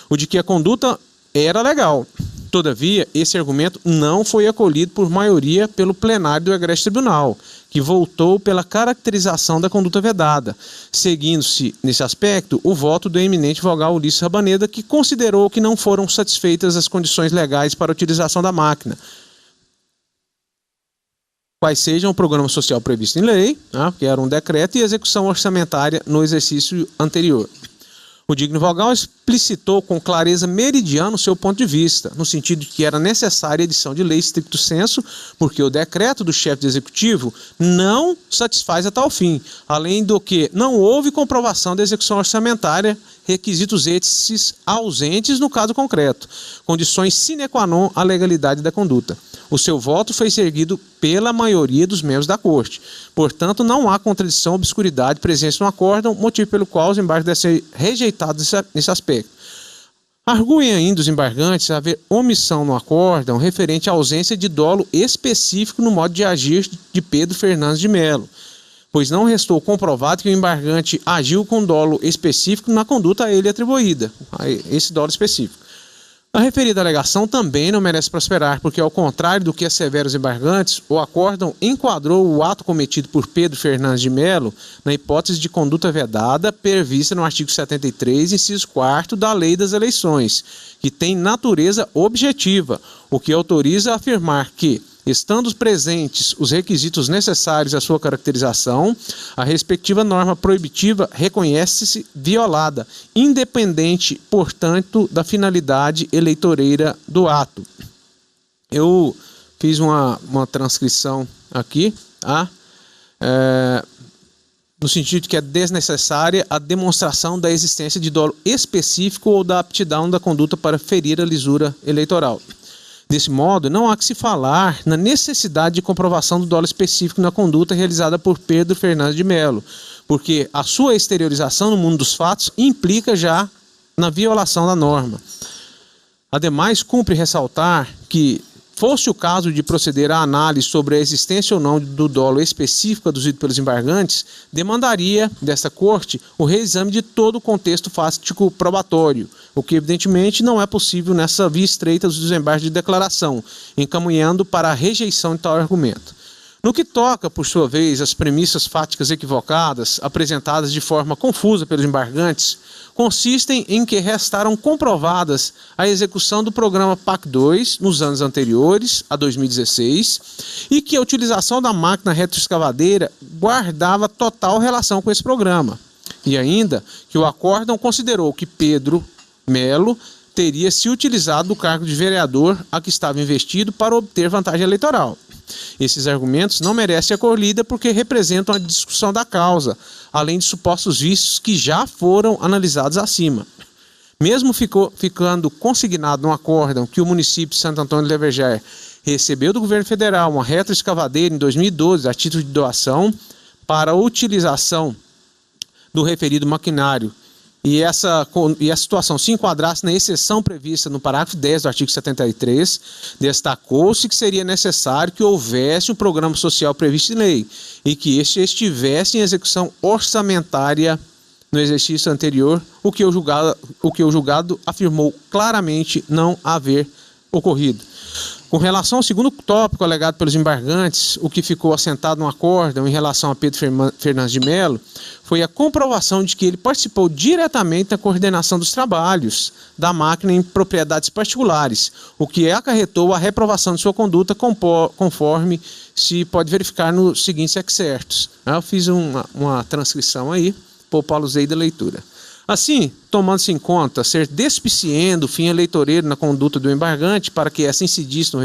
o de que a conduta era legal. Todavia, esse argumento não foi acolhido por maioria pelo plenário do egrégio tribunal, que voltou pela caracterização da conduta vedada, seguindo-se, nesse aspecto, o voto do eminente vogal Ulisses Rabaneda, que considerou que não foram satisfeitas as condições legais para a utilização da máquina, quais sejam o programa social previsto em lei, que era um decreto, e execução orçamentária no exercício anterior. O digno vogal explicitou com clareza meridiana o seu ponto de vista, no sentido de que era necessária a edição de lei stricto sensu, porque o decreto do chefe do executivo não satisfaz a tal fim, além do que não houve comprovação da execução orçamentária, requisitos esses ausentes no caso concreto, condições sine qua non à legalidade da conduta. O seu voto foi seguido pela maioria dos membros da Corte. Portanto, não há contradição ou obscuridade presente no acórdão, motivo pelo qual os embargos devem ser rejeitados nesse aspecto. Arguem ainda os embargantes haver omissão no acórdão referente à ausência de dolo específico no modo de agir de Pedro Fernandes de Melo, pois não restou comprovado que o embargante agiu com dolo específico na conduta a ele atribuída, esse dolo específico. A referida alegação também não merece prosperar, porque, ao contrário do que asseveram os embargantes, o acórdão enquadrou o ato cometido por Pedro Fernandes de Melo na hipótese de conduta vedada prevista no artigo 73, inciso 4º da Lei das Eleições, que tem natureza objetiva, o que autoriza a afirmar que, estando presentes os requisitos necessários à sua caracterização, a respectiva norma proibitiva reconhece-se violada, independente, portanto, da finalidade eleitoreira do ato. Eu fiz uma transcrição aqui, no sentido de que é desnecessária a demonstração da existência de dolo específico ou da aptidão da conduta para ferir a lisura eleitoral. Desse modo, não há que se falar na necessidade de comprovação do dolo específico na conduta realizada por Pedro Fernandes de Melo, porque a sua exteriorização no mundo dos fatos implica já na violação da norma. Ademais, cumpre ressaltar que fosse o caso de proceder à análise sobre a existência ou não do dolo específico aduzido pelos embargantes, demandaria desta Corte o reexame de todo o contexto fático probatório, o que evidentemente não é possível nessa via estreita dos desembargos de declaração, encaminhando para a rejeição de tal argumento. No que toca, por sua vez, às premissas fáticas equivocadas, apresentadas de forma confusa pelos embargantes, consistem em que restaram comprovadas a execução do programa PAC 2 nos anos anteriores, a 2016, e que a utilização da máquina retroescavadeira guardava total relação com esse programa. E ainda que o acórdão considerou que Pedro Melo teria se utilizado do cargo de vereador a que estava investido para obter vantagem eleitoral. Esses argumentos não merecem acolhida porque representam a discussão da causa, além de supostos vícios que já foram analisados acima. Mesmo ficando consignado no acórdão que o município de Santo Antônio de Leverger recebeu do governo federal uma retroescavadeira em 2012 a título de doação para a utilização do referido maquinário, e a situação se enquadrasse na exceção prevista no parágrafo 10 do artigo 73, destacou-se que seria necessário que houvesse um programa social previsto em lei e que este estivesse em execução orçamentária no exercício anterior, o que o julgado afirmou claramente não haver ocorrido. Com relação ao segundo tópico alegado pelos embargantes, o que ficou assentado no acórdão em relação a Pedro Fernandes de Melo foi a comprovação de que ele participou diretamente na coordenação dos trabalhos da máquina em propriedades particulares, o que acarretou a reprovação de sua conduta conforme se pode verificar nos seguintes excertos. Eu fiz uma transcrição aí, Paulo usei da leitura. Assim, tomando-se em conta ser despiciendo o fim eleitoreiro na conduta do embargante para que essa incidisse no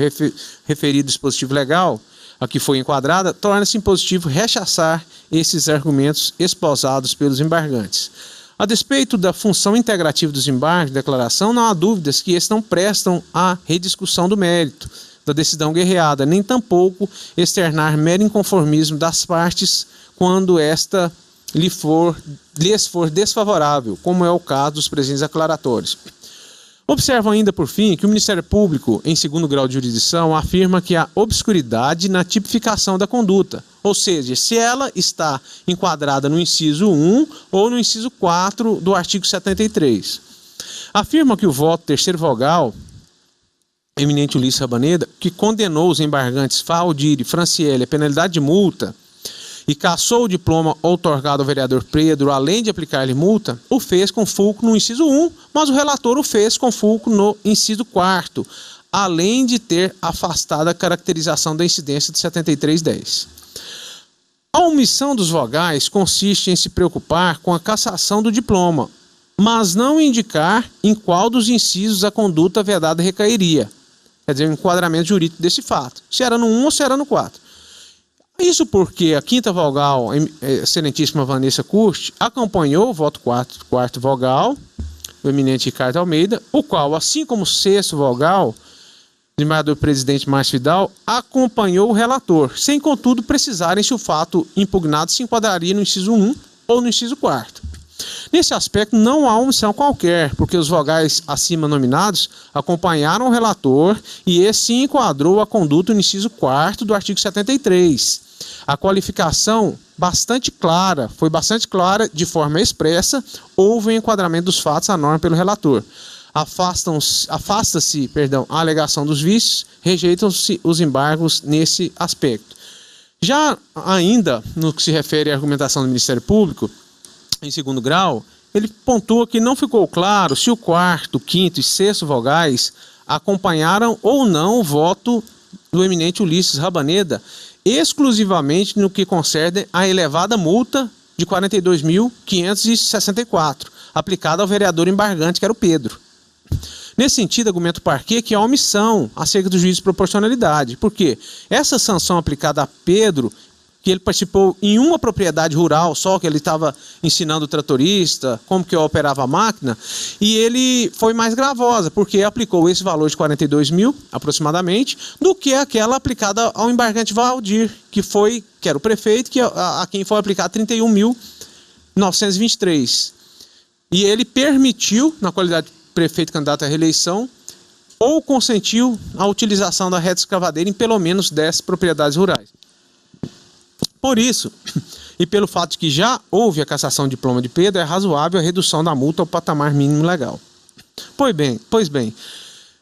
referido dispositivo legal a que foi enquadrada, torna-se impositivo rechaçar esses argumentos esposados pelos embargantes. A despeito da função integrativa dos embargos de declaração, não há dúvidas que estes não prestam à rediscussão do mérito da decisão guerreada, nem tampouco externar mero inconformismo das partes quando esta lhes for desfavorável, como é o caso dos presentes declaratórios. Observam ainda, por fim, que o Ministério Público, em segundo grau de jurisdição, afirma que há obscuridade na tipificação da conduta, ou seja, se ela está enquadrada no inciso 1 ou no inciso 4 do artigo 73. Afirma que o voto terceiro vogal, eminente Ulisses Rabaneda, que condenou os embargantes Valdir e Franciele à penalidade de multa, e cassou o diploma outorgado ao vereador Pedro, além de aplicar-lhe multa, o fez com fulcro no inciso 1, mas o relator o fez com fulcro no inciso 4º, além de ter afastado a caracterização da incidência de 7310. A omissão dos vogais consiste em se preocupar com a cassação do diploma, mas não indicar em qual dos incisos a conduta vedada recairia. Quer dizer, o enquadramento jurídico desse fato, se era no 1 ou se era no 4. Isso porque a quinta vogal, excelentíssima Vanessa Curti, acompanhou o voto quarto vogal, do eminente Ricardo Almeida, o qual, assim como o sexto vogal, do embaixador presidente Márcio Vidal, acompanhou o relator, sem contudo precisarem se o fato impugnado se enquadraria no inciso 1 ou no inciso 4º. Nesse aspecto não há omissão qualquer, porque os vogais acima nominados acompanharam o relator e esse enquadrou a conduta no inciso 4º do artigo 73. A qualificação foi bastante clara, de forma expressa, houve o enquadramento dos fatos à norma pelo relator. Afasta-se a alegação dos vícios, rejeitam-se os embargos nesse aspecto. Já ainda, no que se refere à argumentação do Ministério Público, em segundo grau, ele pontua que não ficou claro se o quarto, quinto e sexto vogais acompanharam ou não o voto do eminente Ulisses Rabaneda, exclusivamente no que concerne a elevada multa de R$ 42.564, aplicada ao vereador embargante, que era o Pedro. Nesse sentido, argumenta o parquê que há omissão acerca do juízo de proporcionalidade, porque essa sanção aplicada a Pedro, que ele participou em uma propriedade rural, só que ele estava ensinando o tratorista como que operava a máquina, e ele foi mais gravosa, porque aplicou esse valor de 42 mil, aproximadamente, do que aquela aplicada ao embargante Valdir, que era o prefeito, a quem foi aplicado 31.923. E ele permitiu, na qualidade de prefeito candidato à reeleição, ou consentiu a utilização da reta escavadeira em pelo menos 10 propriedades rurais. Por isso, e pelo fato de que já houve a cassação de diploma de Pedro, é razoável a redução da multa ao patamar mínimo legal. Pois bem,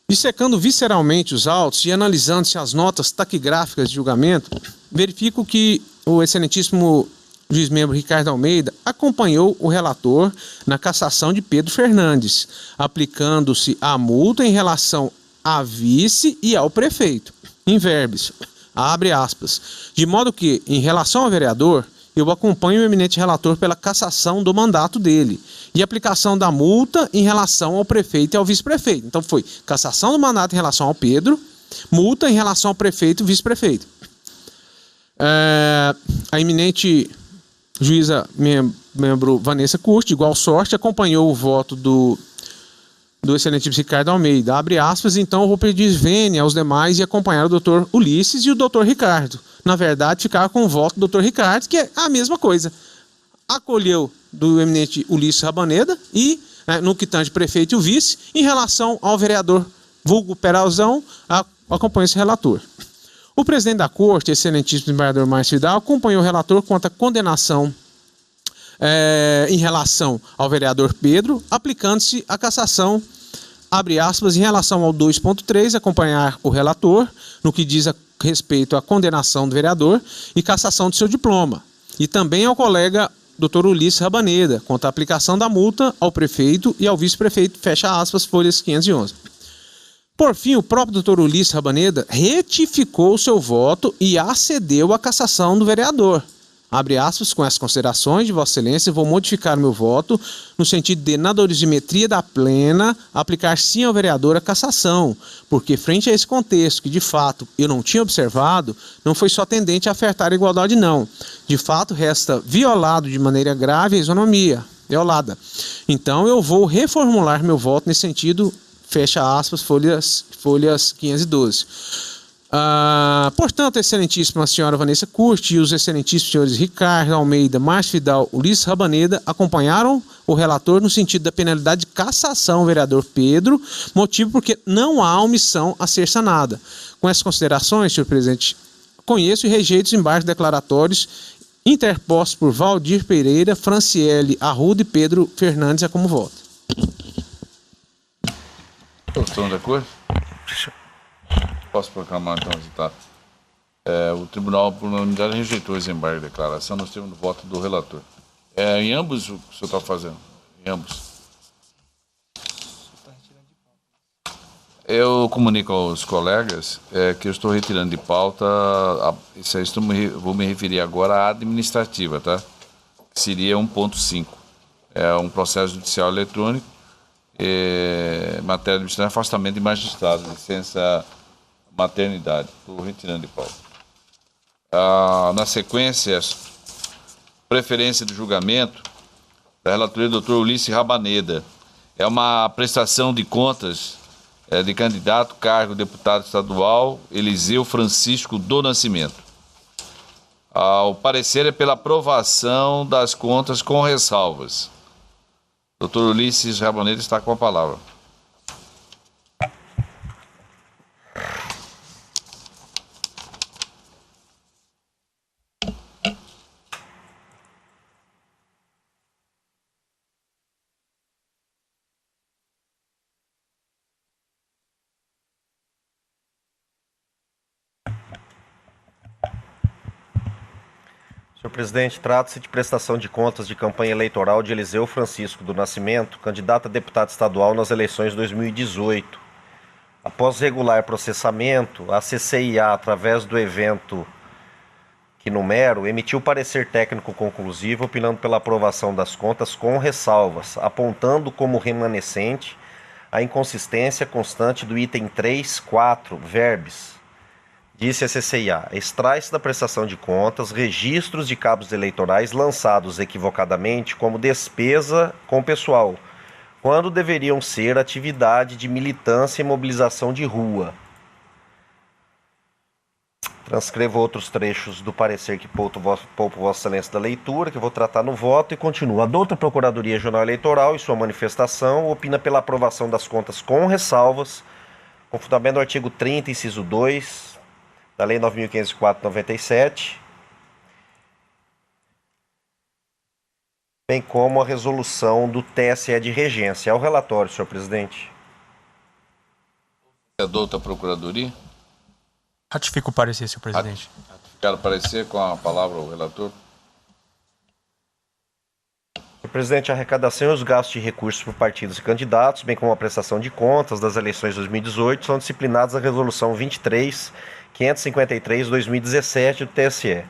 dissecando visceralmente os autos e analisando-se as notas taquigráficas de julgamento, verifico que o excelentíssimo juiz-membro Ricardo Almeida acompanhou o relator na cassação de Pedro Fernandes, aplicando-se a multa em relação a vice e ao prefeito, em verbis, abre aspas, de modo que, em relação ao vereador, eu acompanho o eminente relator pela cassação do mandato dele e aplicação da multa em relação ao prefeito e ao vice-prefeito. Então foi cassação do mandato em relação ao Pedro, multa em relação ao prefeito e vice-prefeito. A eminente juíza membro Vanessa Curti, de igual sorte, acompanhou o voto do excelentíssimo Ricardo Almeida, abre aspas, então eu vou pedir vênia aos demais e acompanhar o doutor Ulisses e o doutor Ricardo. Na verdade, ficar com o voto do doutor Ricardo, que é a mesma coisa. Acolheu do eminente Ulisses Rabaneda e, no que tange prefeito e o vice, em relação ao vereador vulgo Peralzão, acompanha esse relator. O presidente da corte, excelentíssimo desembargador Márcio Vidal, acompanhou o relator quanto à condenação em relação ao vereador Pedro, aplicando-se a cassação, abre aspas, em relação ao 2.3, acompanhar o relator no que diz a respeito à condenação do vereador e cassação de seu diploma. E também ao colega Dr. Ulisses Rabaneda, quanto à aplicação da multa ao prefeito e ao vice-prefeito, fecha aspas, folhas 511. Por fim, o próprio Dr. Ulisses Rabaneda retificou o seu voto e acedeu à cassação do vereador. Abre aspas, com essas considerações de Vossa Excelência, vou modificar meu voto no sentido de, na dosimetria da plena, aplicar sim ao vereador a cassação, porque frente a esse contexto, que de fato eu não tinha observado, não foi só tendente a afetar a igualdade não. De fato, resta violado de maneira grave a isonomia, violada. Então eu vou reformular meu voto nesse sentido, fecha aspas, folhas 512. Portanto, a excelentíssima senhora Vanessa Curti e os excelentíssimos senhores Ricardo Almeida, Márcio Vidal, Ulisses Rabaneda acompanharam o relator no sentido da penalidade de cassação ao vereador Pedro, motivo porque não há omissão a ser sanada. Com essas considerações, senhor presidente, conheço e rejeito os embargos declaratórios interpostos por Valdir Pereira, Franciele Arruda e Pedro Fernandes a como voto. Estão de acordo? Posso proclamar então o resultado. O Tribunal, por unanimidade, rejeitou esse embargo de declaração. Nós temos o voto do relator. Em ambos, o que o senhor está fazendo? Em ambos. Eu comunico aos colegas que eu estou retirando de pauta, vou me referir agora à administrativa, tá? Que seria 1.5. É um processo judicial eletrônico, matéria de afastamento de magistrado, licença maternidade. Estou retirando de pauta. Na sequência, preferência do julgamento da relatoria do Dr. Ulisses Rabaneda. É uma prestação de contas de candidato, cargo, deputado estadual, Eliseu Francisco do Nascimento. O parecer é pela aprovação das contas com ressalvas. Dr. Ulisses Rabaneda está com a palavra. Senhor presidente, trata-se de prestação de contas de campanha eleitoral de Eliseu Francisco do Nascimento, candidato a deputado estadual nas eleições de 2018. Após regular processamento, a CCIA, através do evento que numero, emitiu parecer técnico conclusivo opinando pela aprovação das contas com ressalvas, apontando como remanescente a inconsistência constante do item 3.4, verbis. Disse a CCIA, extrai-se da prestação de contas registros de cabos eleitorais lançados equivocadamente como despesa com pessoal, quando deveriam ser atividade de militância e mobilização de rua. Transcrevo outros trechos do parecer que poupo Vossa Excelência da leitura, que eu vou tratar no voto, e continua. A douta Procuradoria Regional Eleitoral, em sua manifestação, opina pela aprovação das contas com ressalvas, com fundamento no artigo 30, inciso 2, da Lei 9.504/97, bem como a resolução do TSE de regência. É o relatório, senhor presidente. Da Procuradoria? Ratifico o parecer, senhor presidente. Ratificar o parecer, com a palavra o relator. Senhor presidente, a arrecadação e os gastos de recursos por partidos e candidatos, bem como a prestação de contas das eleições de 2018, são disciplinados na Resolução 23.553/2017 do TSE.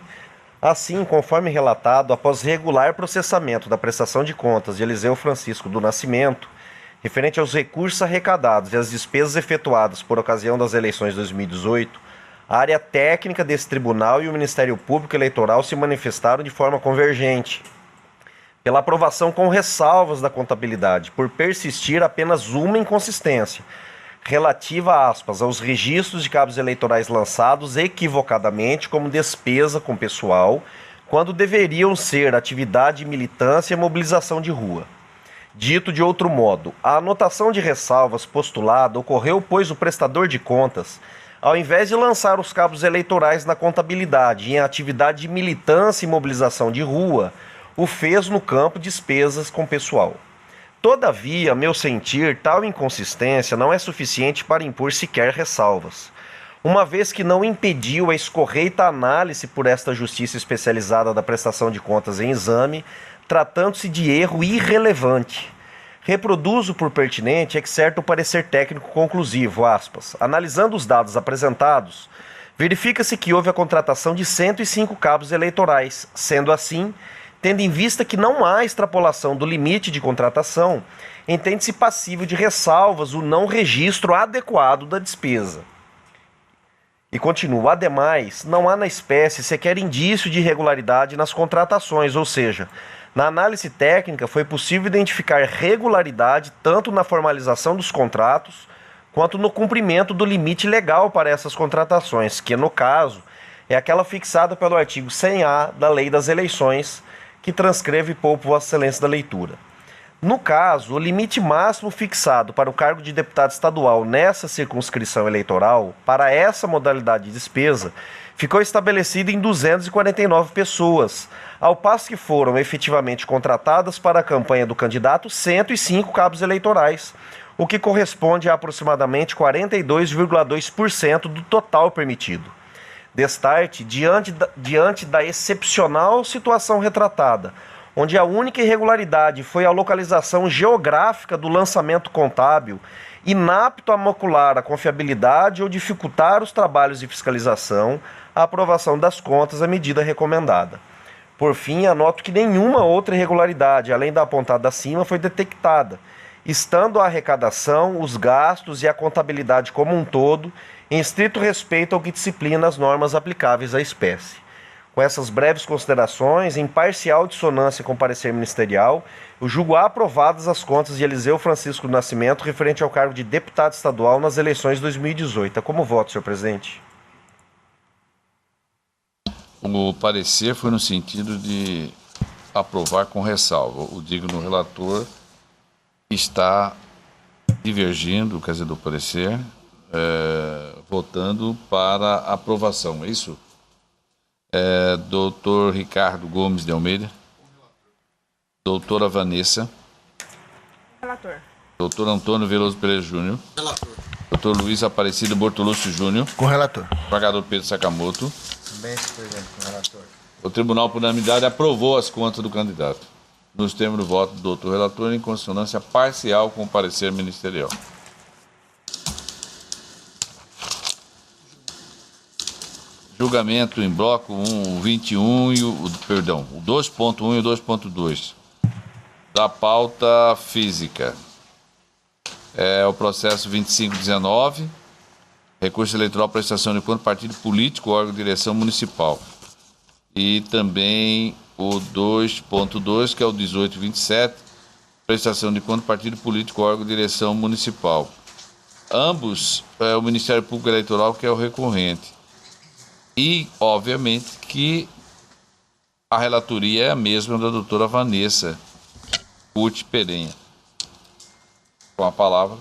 Assim, conforme relatado, após regular processamento da prestação de contas de Eliseu Francisco do Nascimento, referente aos recursos arrecadados e às despesas efetuadas por ocasião das eleições de 2018, a área técnica desse tribunal e o Ministério Público Eleitoral se manifestaram de forma convergente pela aprovação com ressalvas da contabilidade, por persistir apenas uma inconsistência, relativa, aspas, aos registros de cabos eleitorais lançados equivocadamente como despesa com pessoal, quando deveriam ser atividade de militância e mobilização de rua. Dito de outro modo, a anotação de ressalvas postulada ocorreu pois o prestador de contas, ao invés de lançar os cabos eleitorais na contabilidade em atividade de militância e mobilização de rua, o fez no campo despesas com pessoal. Todavia, a meu sentir, tal inconsistência não é suficiente para impor sequer ressalvas, uma vez que não impediu a escorreita análise por esta justiça especializada da prestação de contas em exame, tratando-se de erro irrelevante. Reproduzo por pertinente excerto o parecer técnico conclusivo, aspas. Analisando os dados apresentados, verifica-se que houve a contratação de 105 cabos eleitorais. Sendo assim, tendo em vista que não há extrapolação do limite de contratação, entende-se passível de ressalvas o não registro adequado da despesa. E continua, ademais, não há na espécie sequer indício de irregularidade nas contratações, ou seja, na análise técnica foi possível identificar regularidade tanto na formalização dos contratos, quanto no cumprimento do limite legal para essas contratações, que no caso é aquela fixada pelo artigo 100A da Lei das Eleições, que transcreve e poupo Vossa Excelência da leitura. No caso, o limite máximo fixado para o cargo de deputado estadual nessa circunscrição eleitoral, para essa modalidade de despesa, ficou estabelecido em 249 pessoas, ao passo que foram efetivamente contratadas para a campanha do candidato 105 cabos eleitorais, o que corresponde a aproximadamente 42,2% do total permitido. Destarte, diante da excepcional situação retratada, onde a única irregularidade foi a localização geográfica do lançamento contábil, inapto a macular a confiabilidade ou dificultar os trabalhos de fiscalização, a aprovação das contas à medida recomendada. Por fim, anoto que nenhuma outra irregularidade, além da apontada acima, foi detectada, estando a arrecadação, os gastos e a contabilidade como um todo em estrito respeito ao que disciplina as normas aplicáveis à espécie. Com essas breves considerações, em parcial dissonância com o parecer ministerial, eu julgo aprovadas as contas de Eliseu Francisco do Nascimento referente ao cargo de deputado estadual nas eleições de 2018. Como voto, senhor presidente? O parecer foi no sentido de aprovar com ressalva. O digno relator está divergindo, quer dizer, do parecer, votando para aprovação, é isso? Doutor Ricardo Gomes de Almeida. Doutora Vanessa. Relator. Doutor Antônio Veloso Pereira Júnior. Relator. Doutor Luiz Aparecido Bortolucci Júnior. Com relator. Desembargador Pedro Sakamoto. Também, senhor presidente, com relator. O Tribunal, por unanimidade, aprovou as contas do candidato, nos termos do voto do doutor relator, em consonância parcial com o parecer ministerial. Julgamento em bloco 1, 21 e o 2.1 e o 2.2 da pauta física. O processo 2519, recurso eleitoral prestação de conta, partido político, órgão de direção municipal. E também o 2.2, que é o 1827, prestação de conta, partido político, órgão de direção municipal. Ambos, o Ministério Público Eleitoral, que é o recorrente. E, obviamente, que a relatoria é a mesma da doutora Vanessa Curti Perenha. Com a palavra.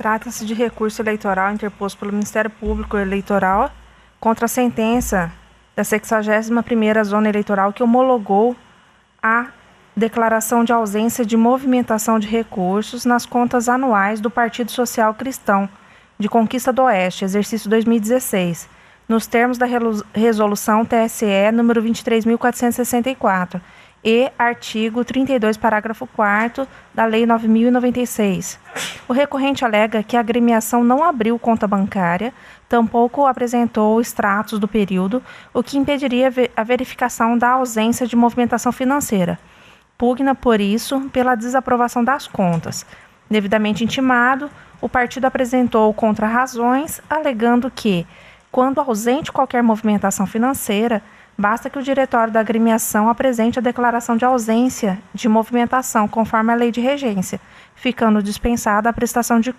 Trata-se de recurso eleitoral interposto pelo Ministério Público Eleitoral contra a sentença da 61ª Zona Eleitoral que homologou a declaração de ausência de movimentação de recursos nas contas anuais do Partido Social Cristão de Conquista do Oeste, exercício 2016, nos termos da resolução TSE número 23.464 e artigo 32, parágrafo 4º da Lei 9.096. O recorrente alega que a agremiação não abriu conta bancária, tampouco apresentou extratos do período, o que impediria a verificação da ausência de movimentação financeira. Pugna, por isso, pela desaprovação das contas. Devidamente intimado, o partido apresentou contra-razões, alegando que, quando ausente qualquer movimentação financeira, basta que o diretório da agremiação apresente a declaração de ausência de movimentação, conforme a lei de regência, ficando dispensada a prestação de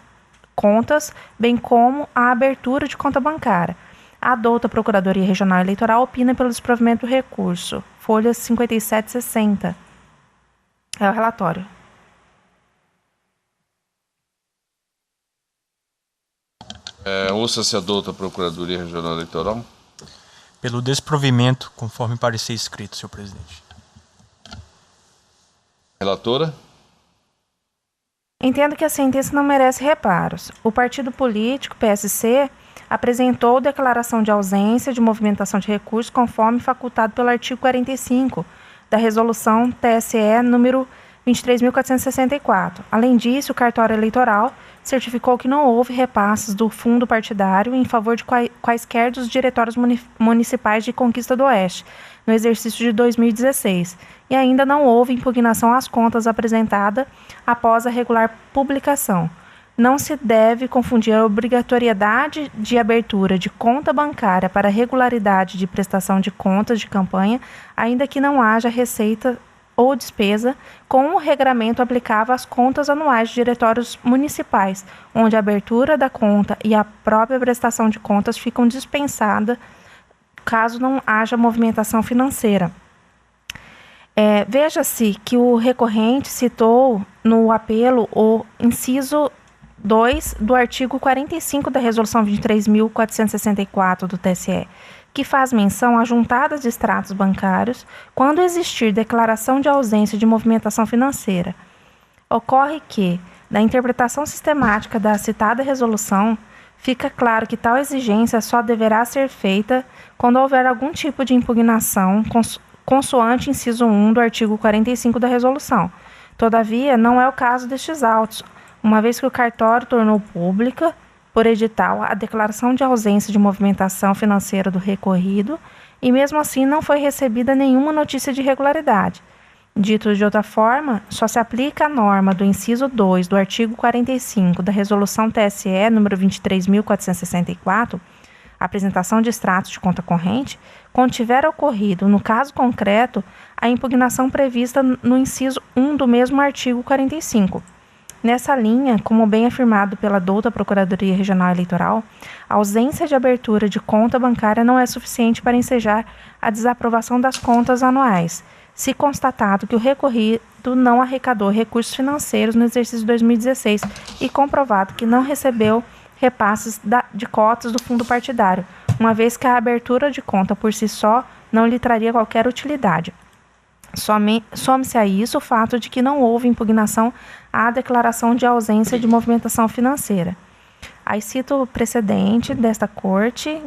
contas, bem como a abertura de conta bancária. A douta Procuradoria Regional Eleitoral opina pelo desprovimento do recurso. Folhas 57 e 60. É o relatório. Ouça-se a douta Procuradoria Regional Eleitoral. Pelo desprovimento, conforme parecer escrito, senhor presidente. Relatora. Entendo que a sentença não merece reparos. O partido político, PSC, apresentou declaração de ausência de movimentação de recursos conforme facultado pelo artigo 45 da resolução TSE número 23.464. Além disso, o cartório eleitoral certificou que não houve repasses do fundo partidário em favor de quaisquer dos diretórios municipais de Conquista do Oeste, no exercício de 2016, e ainda não houve impugnação às contas apresentada após a regular publicação. Não se deve confundir a obrigatoriedade de abertura de conta bancária para regularidade de prestação de contas de campanha, ainda que não haja receita ou despesa, com o regramento aplicável às contas anuais de diretórios municipais, onde a abertura da conta e a própria prestação de contas ficam dispensadas caso não haja movimentação financeira. Veja-se que o recorrente citou no apelo o inciso 2 do artigo 45 da Resolução 23.464 do TSE, que faz menção a juntadas de extratos bancários quando existir declaração de ausência de movimentação financeira. Ocorre que, na interpretação sistemática da citada resolução, fica claro que tal exigência só deverá ser feita quando houver algum tipo de impugnação, consoante inciso 1 do artigo 45 da resolução. Todavia, não é o caso destes autos, uma vez que o cartório tornou pública, por edital, a declaração de ausência de movimentação financeira do recorrido e, mesmo assim, não foi recebida nenhuma notícia de irregularidade. Dito de outra forma, só se aplica a norma do inciso 2 do artigo 45 da Resolução TSE número 23.464, apresentação de extratos de conta corrente, quando tiver ocorrido, no caso concreto, a impugnação prevista no inciso 1 do mesmo artigo 45. Nessa linha, como bem afirmado pela douta Procuradoria Regional Eleitoral, a ausência de abertura de conta bancária não é suficiente para ensejar a desaprovação das contas anuais, se constatado que o recorrido não arrecadou recursos financeiros no exercício de 2016 e comprovado que não recebeu repasses de cotas do fundo partidário, uma vez que a abertura de conta por si só não lhe traria qualquer utilidade. Some-se a isso o fato de que não houve impugnação à declaração de ausência de movimentação financeira. Aí cito o precedente desta corte,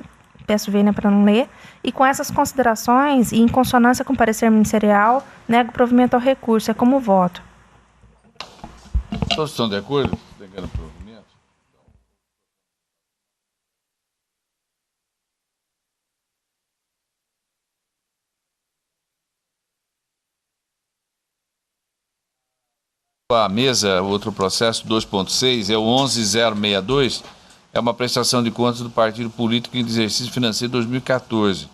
peço vênia para não ler, e com essas considerações e em consonância com o parecer ministerial, nego provimento ao recurso, é como voto. Todos estão de acordo? Negando provimento? A mesa, outro processo 2.6, é o 11062, é uma prestação de contas do partido político em exercício financeiro 2014.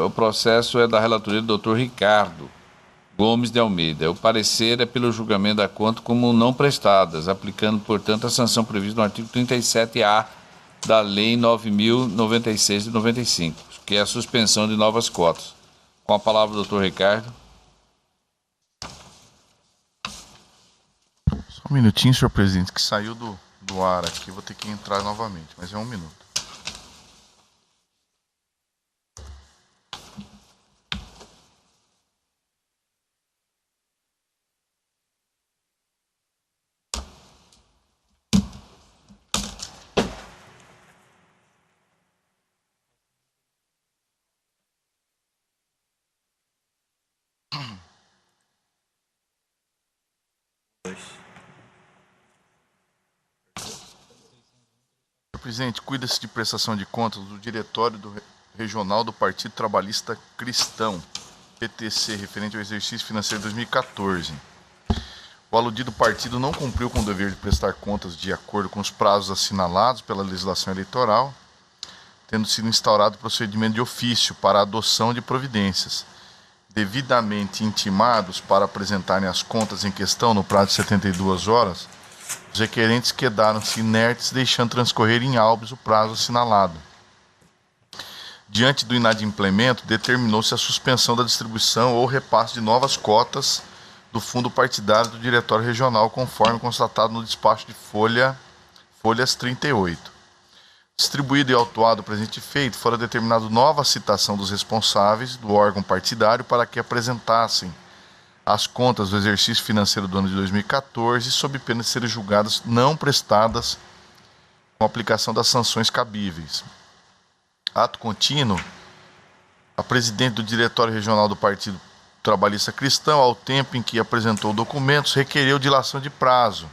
O processo é da relatoria do Dr. Ricardo Gomes de Almeida. O parecer é pelo julgamento da conta como não prestadas, aplicando, portanto, a sanção prevista no artigo 37A da Lei 9.096 de 95, que é a suspensão de novas cotas. Com a palavra, Dr. Ricardo. Um minutinho, senhor presidente, que saiu do ar aqui, vou ter que entrar novamente, mas é um minuto. Presidente, cuida-se de prestação de contas do Diretório Regional do Partido Trabalhista Cristão, PTC, referente ao exercício financeiro de 2014. O aludido partido não cumpriu com o dever de prestar contas de acordo com os prazos assinalados pela legislação eleitoral, tendo sido instaurado procedimento de ofício para a adoção de providências. Devidamente intimados para apresentarem as contas em questão no prazo de 72 horas, os requerentes quedaram-se inertes, deixando transcorrer em habeas o prazo assinalado. Diante do inadimplemento, determinou-se a suspensão da distribuição ou repasse de novas cotas do fundo partidário do Diretório Regional, conforme constatado no despacho de folhas 38. Distribuído e autuado o presente feito, fora determinado nova citação dos responsáveis do órgão partidário para que apresentassem as contas do exercício financeiro do ano de 2014, sob pena de serem julgadas não prestadas com aplicação das sanções cabíveis. Ato contínuo, a presidente do Diretório Regional do Partido Trabalhista Cristão, ao tempo em que apresentou documentos, requereu dilação de prazo.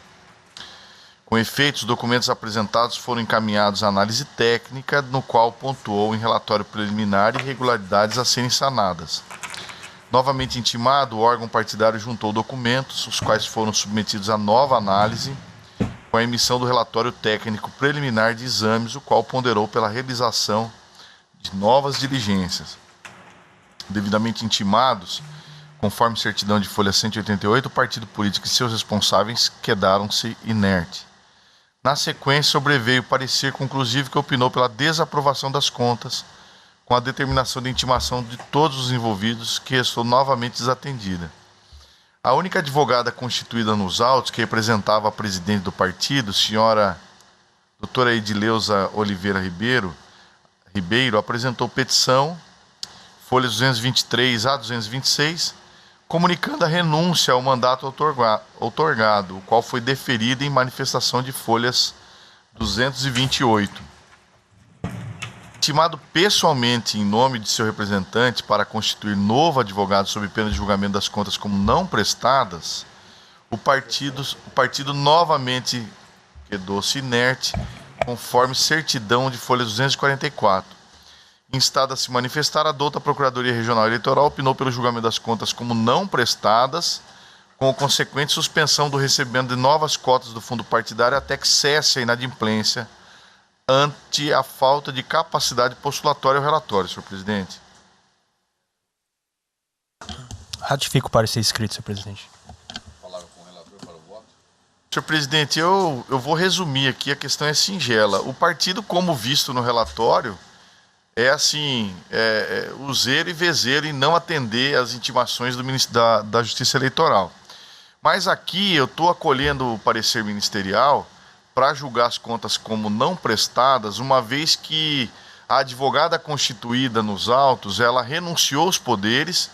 Com efeito, os documentos apresentados foram encaminhados à análise técnica, no qual pontuou em relatório preliminar irregularidades a serem sanadas. Novamente intimado, o órgão partidário juntou documentos, os quais foram submetidos a nova análise, com a emissão do relatório técnico preliminar de exames, o qual ponderou pela realização de novas diligências. Devidamente intimados, conforme certidão de folha 188, o partido político e seus responsáveis quedaram-se inertes. Na sequência, sobreveio o parecer conclusivo que opinou pela desaprovação das contas, com a determinação de intimação de todos os envolvidos, que restou novamente desatendida. A única advogada constituída nos autos, que representava a presidente do partido, senhora doutora Edileuza Oliveira Ribeiro, apresentou petição, folhas 223 a 226, comunicando a renúncia ao mandato outorgado, o qual foi deferido em manifestação de folhas 228. Intimado pessoalmente em nome de seu representante para constituir novo advogado sob pena de julgamento das contas como não prestadas, o partido novamente quedou-se inerte, conforme certidão de folha 244. Instada a se manifestar, a douta Procuradoria Regional Eleitoral opinou pelo julgamento das contas como não prestadas, com a consequente suspensão do recebimento de novas cotas do fundo partidário até que cesse a inadimplência ante a falta de capacidade postulatória ao relatório, senhor presidente. Ratifico o parecer escrito, senhor presidente. Palavra com o relator para o voto. Senhor presidente, eu vou resumir aqui, a questão é singela. O partido, como visto no relatório, é assim, useiro e vezeiro em não atender às intimações do ministro da Justiça Eleitoral. Mas aqui eu estou acolhendo o parecer ministerial para julgar as contas como não prestadas, uma vez que a advogada constituída nos autos, ela renunciou aos poderes.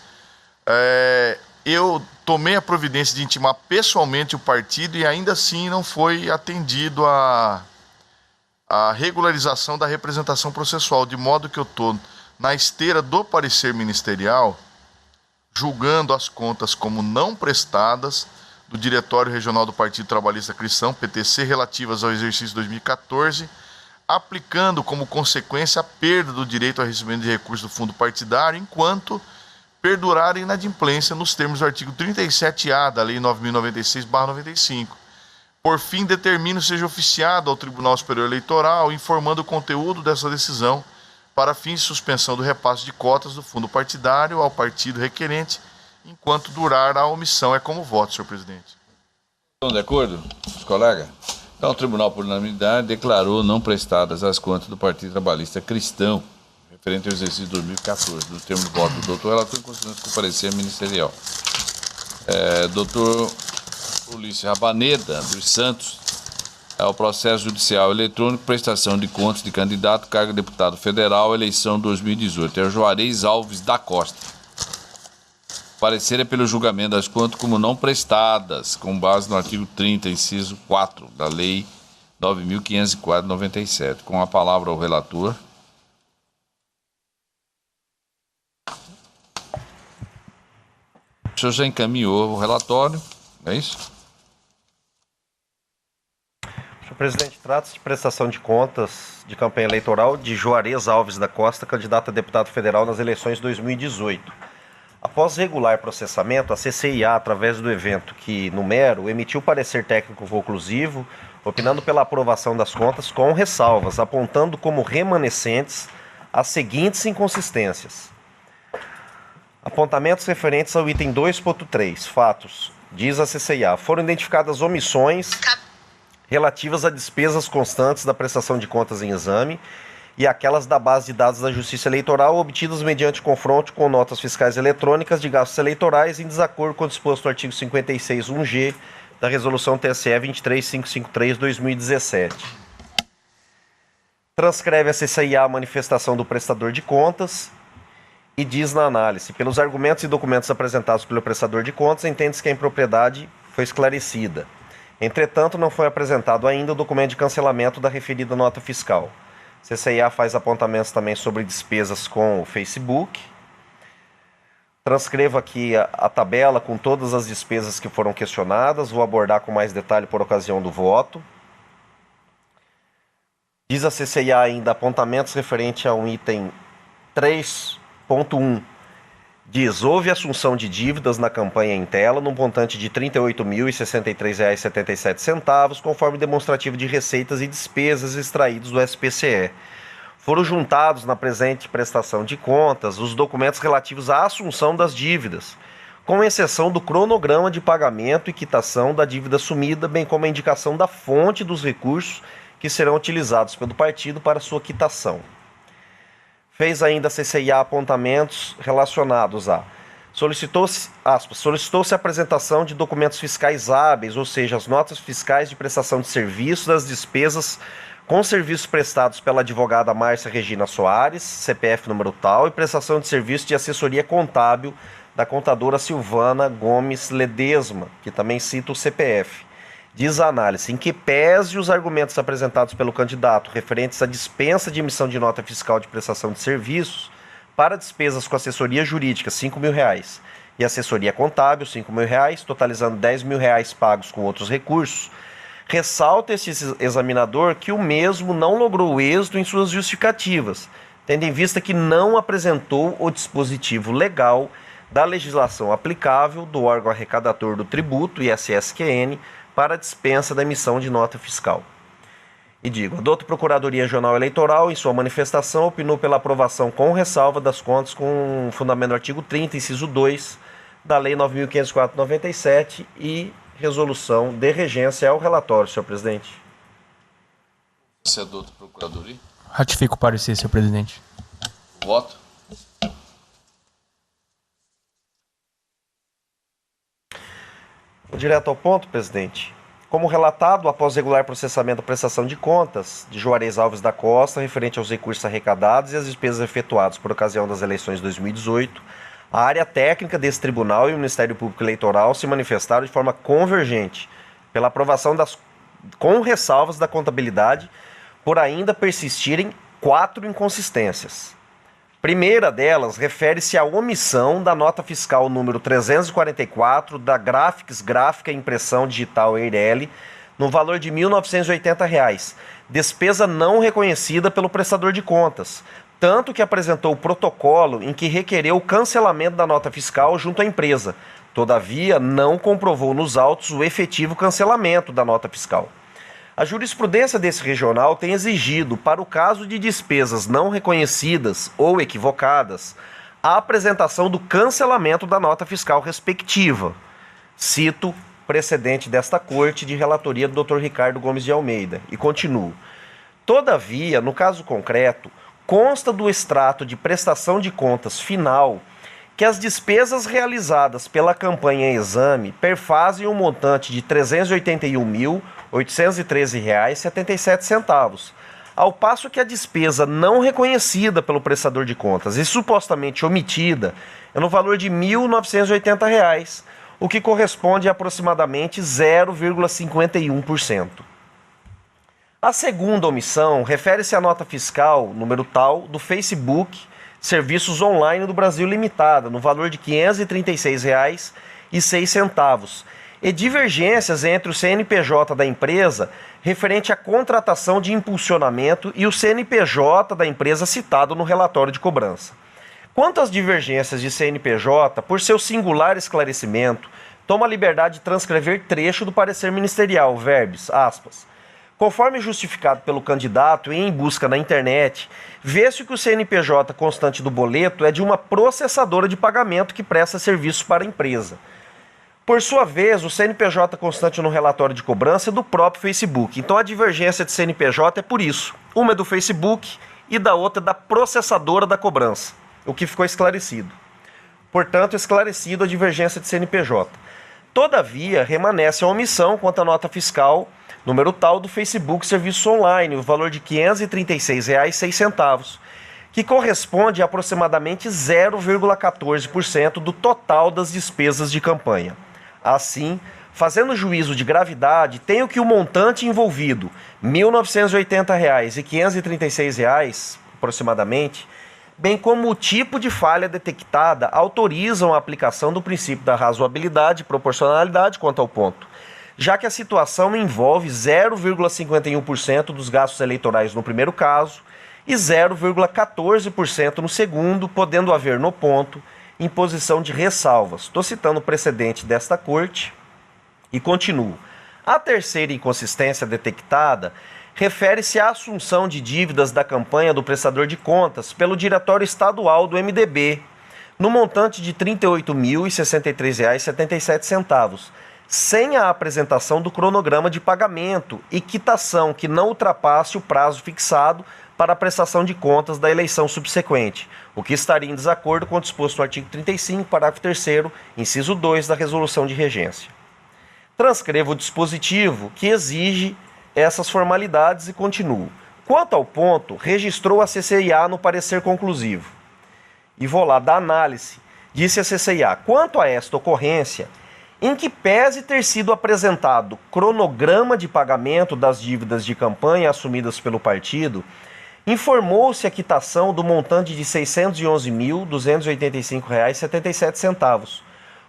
Eu tomei a providência de intimar pessoalmente o partido e ainda assim não foi atendido a regularização da representação processual, de modo que eu estou na esteira do parecer ministerial, julgando as contas como não prestadas do Diretório Regional do Partido Trabalhista Cristão, PTC, relativas ao exercício 2014, aplicando como consequência a perda do direito a recebimento de recursos do fundo partidário, enquanto perdurar a inadimplência nos termos do artigo 37A da Lei 9.096/95. Por fim, determino seja oficiado ao Tribunal Superior Eleitoral, informando o conteúdo dessa decisão para fins de suspensão do repasse de cotas do fundo partidário ao partido requerente, enquanto durar a omissão. É como voto, senhor presidente. Estão de acordo, colega? Então, o Tribunal, por unanimidade, declarou não prestadas as contas do Partido Trabalhista Cristão, referente ao exercício de 2014, no termo do voto do doutor relator, em consonância com o parecer ministerial. Doutor Ulisses Rabaneda dos Santos, ao processo judicial eletrônico, prestação de contas de candidato, cargo de deputado federal, eleição 2018. É o Juarez Alves da Costa. Parecer é pelo julgamento das contas como não prestadas, com base no artigo 30, inciso 4, da Lei 9.504/97. Com a palavra ao relator. O senhor já encaminhou o relatório, é isso? Senhor presidente, trata-se de prestação de contas de campanha eleitoral de Juarez Alves da Costa, candidato a deputado federal nas eleições de 2018. Após regular processamento, a CCIA, através do evento que numero, emitiu parecer técnico conclusivo, opinando pela aprovação das contas com ressalvas, apontando como remanescentes as seguintes inconsistências. Apontamentos referentes ao item 2.3, fatos, diz a CCIA, foram identificadas omissões relativas a despesas constantes da prestação de contas em exame e aquelas da base de dados da Justiça Eleitoral obtidas mediante confronto com notas fiscais eletrônicas de gastos eleitorais em desacordo com o disposto no artigo 56.1g da Resolução TSE 23553/2017. Transcreve a CCIA a manifestação do prestador de contas e diz na análise, pelos argumentos e documentos apresentados pelo prestador de contas, entende-se que a impropriedade foi esclarecida. Entretanto, não foi apresentado ainda o documento de cancelamento da referida nota fiscal. CCIA faz apontamentos também sobre despesas com o Facebook. Transcrevo aqui a tabela com todas as despesas que foram questionadas, vou abordar com mais detalhe por ocasião do voto. Diz a CCIA ainda apontamentos referentes a um item 3.1. Diz, houve assunção de dívidas na campanha em tela, num montante de R$ 38.063,77, conforme demonstrativo de receitas e despesas extraídos do SPCE. Foram juntados na presente prestação de contas os documentos relativos à assunção das dívidas, com exceção do cronograma de pagamento e quitação da dívida assumida, bem como a indicação da fonte dos recursos que serão utilizados pelo partido para sua quitação. Fez ainda a CCIA apontamentos relacionados a solicitou-se a apresentação de documentos fiscais hábeis, ou seja, as notas fiscais de prestação de serviços das despesas com serviços prestados pela advogada Márcia Regina Soares, CPF número tal, e prestação de serviço de assessoria contábil da contadora Silvana Gomes Ledesma, que também cita o CPF. Diz a análise, em que pese os argumentos apresentados pelo candidato referentes à dispensa de emissão de nota fiscal de prestação de serviços para despesas com assessoria jurídica, R$ 5.000, e assessoria contábil, R$ 5.000, totalizando R$ 10.000 pagos com outros recursos, ressalta esse examinador que o mesmo não logrou êxito em suas justificativas, tendo em vista que não apresentou o dispositivo legal da legislação aplicável do órgão arrecadator do tributo, ISSQN, para a dispensa da emissão de nota fiscal. E digo, a douta Procuradoria Regional Eleitoral, em sua manifestação, opinou pela aprovação com ressalva das contas com fundamento no artigo 30, inciso 2, da Lei 9.504/97 e resolução de regência ao relatório, senhor presidente. Você é doutor Procuradoria? Ratifico o parecer, senhor presidente. Voto. Direto ao ponto, presidente. Como relatado, após regular processamento da prestação de contas de Juarez Alves da Costa, referente aos recursos arrecadados e as despesas efetuadas por ocasião das eleições de 2018, a área técnica desse tribunal e o Ministério Público Eleitoral se manifestaram de forma convergente pela aprovação com ressalvas da contabilidade, por ainda persistirem 4 inconsistências. Primeira delas refere-se à omissão da nota fiscal número 344 da Graphics Gráfica Impressão Digital Eireli, no valor de R$ 1.980, despesa não reconhecida pelo prestador de contas, tanto que apresentou o protocolo em que requereu o cancelamento da nota fiscal junto à empresa. Todavia, não comprovou nos autos o efetivo cancelamento da nota fiscal. A jurisprudência desse regional tem exigido, para o caso de despesas não reconhecidas ou equivocadas, a apresentação do cancelamento da nota fiscal respectiva. Cito precedente desta corte de relatoria do Dr. Ricardo Gomes de Almeida. E continuo. Todavia, no caso concreto, consta do extrato de prestação de contas final que as despesas realizadas pela campanha Exame perfazem um montante de R$ 381.813,77, ao passo que a despesa não reconhecida pelo prestador de contas e supostamente omitida é no valor de R$ 1.980, o que corresponde a aproximadamente 0,51%. A segunda omissão refere-se à nota fiscal, número tal, do Facebook Serviços Online do Brasil Limitada, no valor de R$ 536,06, e divergências entre o CNPJ da empresa referente à contratação de impulsionamento e o CNPJ da empresa citado no relatório de cobrança. Quanto às divergências de CNPJ, por seu singular esclarecimento, toma a liberdade de transcrever trecho do parecer ministerial, verbis, aspas. Conforme justificado pelo candidato e em busca na internet, vê-se que o CNPJ constante do boleto é de uma processadora de pagamento que presta serviços para a empresa. Por sua vez, o CNPJ constante no relatório de cobrança é do próprio Facebook. Então a divergência de CNPJ é por isso. Uma é do Facebook e da outra é da processadora da cobrança, o que ficou esclarecido. Portanto, esclarecido a divergência de CNPJ. Todavia, remanesce a omissão quanto à nota fiscal número tal do Facebook Serviços Online, o valor de R$ 536,06, que corresponde a aproximadamente 0,14% do total das despesas de campanha. Assim, fazendo juízo de gravidade, tenho que o montante envolvido, R$ 1.980 e R$ 536, aproximadamente, bem como o tipo de falha detectada, autorizam a aplicação do princípio da razoabilidade e proporcionalidade quanto ao ponto, já que a situação envolve 0,51% dos gastos eleitorais no primeiro caso e 0,14% no segundo, podendo haver no ponto imposição de ressalvas. Estou citando o precedente desta corte e continuo. A terceira inconsistência detectada refere-se à assunção de dívidas da campanha do prestador de contas pelo Diretório Estadual do MDB, no montante de R$ 38.063,77, sem a apresentação do cronograma de pagamento e quitação que não ultrapasse o prazo fixado para a prestação de contas da eleição subsequente, o que estaria em desacordo com o disposto no artigo 35, parágrafo 3º, inciso 2 da Resolução de Regência. Transcrevo o dispositivo que exige essas formalidades e continuo. Quanto ao ponto, registrou a CCIA no parecer conclusivo. E vou lá da análise. Disse a CCIA, quanto a esta ocorrência, em que pese ter sido apresentado cronograma de pagamento das dívidas de campanha assumidas pelo partido, informou-se a quitação do montante de R$ 611.285,77,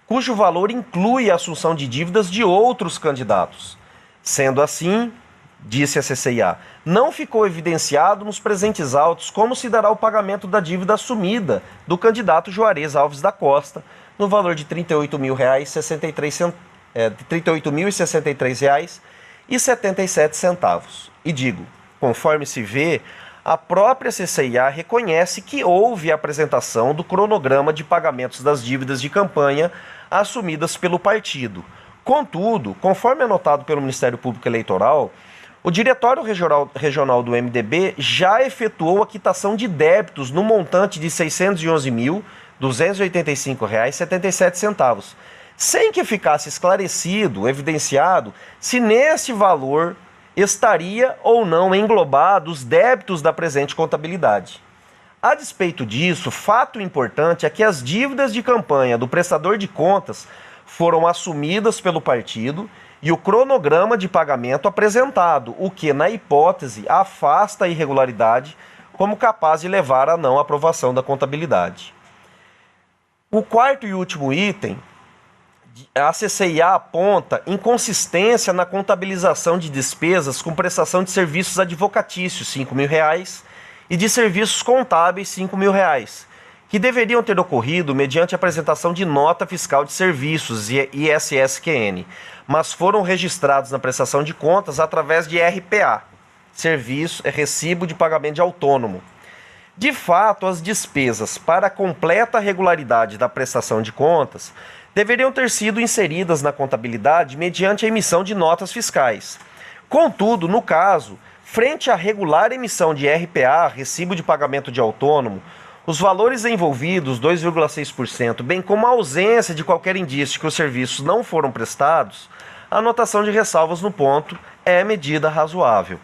cujo valor inclui a assunção de dívidas de outros candidatos. Sendo assim, disse a CCIA, não ficou evidenciado nos presentes autos como se dará o pagamento da dívida assumida do candidato Juarez Alves da Costa, no valor de R$ 38.063,77. E digo, conforme se vê, a própria CCIA reconhece que houve a apresentação do cronograma de pagamentos das dívidas de campanha assumidas pelo partido. Contudo, conforme anotado pelo Ministério Público Eleitoral, o Diretório Regional do MDB já efetuou a quitação de débitos no montante de R$ 611.285,77, sem que ficasse esclarecido, evidenciado, se nesse valor estaria ou não englobado os débitos da presente contabilidade. A despeito disso, fato importante é que as dívidas de campanha do prestador de contas foram assumidas pelo partido e o cronograma de pagamento apresentado, o que, na hipótese, afasta a irregularidade como capaz de levar à não aprovação da contabilidade. O quarto e último item, a CCIA aponta inconsistência na contabilização de despesas com prestação de serviços advocatícios, R$ 5.000, e de serviços contábeis, R$ 5.000, que deveriam ter ocorrido mediante a apresentação de nota fiscal de serviços, ISSQN, mas foram registrados na prestação de contas através de RPA, Recibo de Pagamento de Autônomo. De fato, as despesas para a completa regularidade da prestação de contas deveriam ter sido inseridas na contabilidade mediante a emissão de notas fiscais. Contudo, no caso, frente à regular emissão de RPA, Recibo de Pagamento de Autônomo, Os valores envolvidos, 2,6%, bem como a ausência de qualquer indício de que os serviços não foram prestados, a anotação de ressalvas no ponto é medida razoável.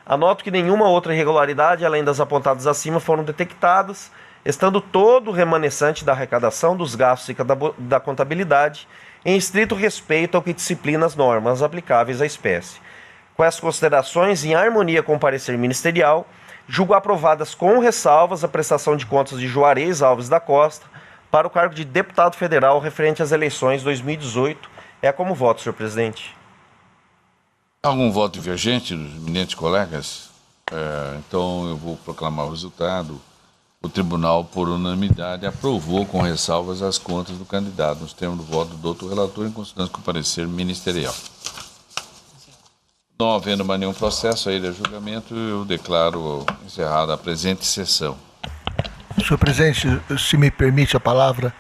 Anoto que nenhuma outra irregularidade, além das apontadas acima, foram detectadas, estando todo o remanescente da arrecadação dos gastos e da contabilidade em estrito respeito ao que disciplina as normas aplicáveis à espécie. Com essas considerações, em harmonia com o parecer ministerial, julgo aprovadas com ressalvas a prestação de contas de Juarez Alves da Costa para o cargo de deputado federal referente às eleições 2018. É como voto, senhor presidente. Algum voto divergente dos eminentes colegas? Então eu vou proclamar o resultado. O tribunal, por unanimidade, aprovou com ressalvas as contas do candidato, nos termos do voto do doutor relator, em consonância com o parecer ministerial. Não havendo mais nenhum processo aí de julgamento, eu declaro encerrada a presente sessão. Senhor presidente, se me permite a palavra,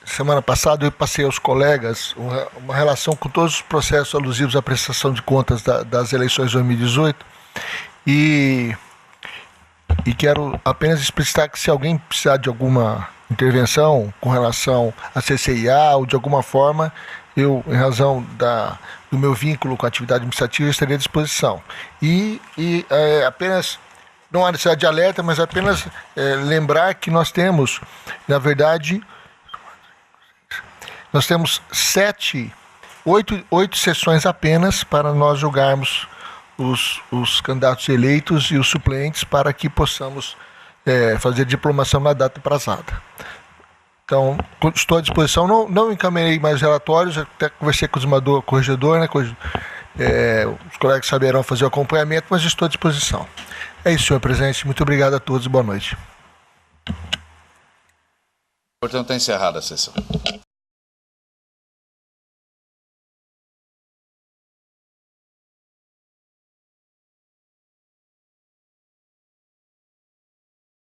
semana passada eu passei aos colegas uma relação com todos os processos alusivos à prestação de contas das eleições de 2018 e quero apenas explicitar que se alguém precisar de alguma intervenção com relação à CCIA ou de alguma forma, eu, em razão do meu vínculo com a atividade administrativa, estaria à disposição. Apenas, não há necessidade de alerta, mas apenas lembrar que nós temos, na verdade, nós temos 8 sessões apenas para nós julgarmos os candidatos eleitos e os suplentes para que possamos fazer diplomação na data prazada. Então, estou à disposição, não encaminhei mais relatórios, até conversei com o examinador, corregedor, né, os colegas saberão fazer o acompanhamento, mas estou à disposição. É isso, senhor presidente, muito obrigado a todos e boa noite. Portanto, está encerrada a sessão.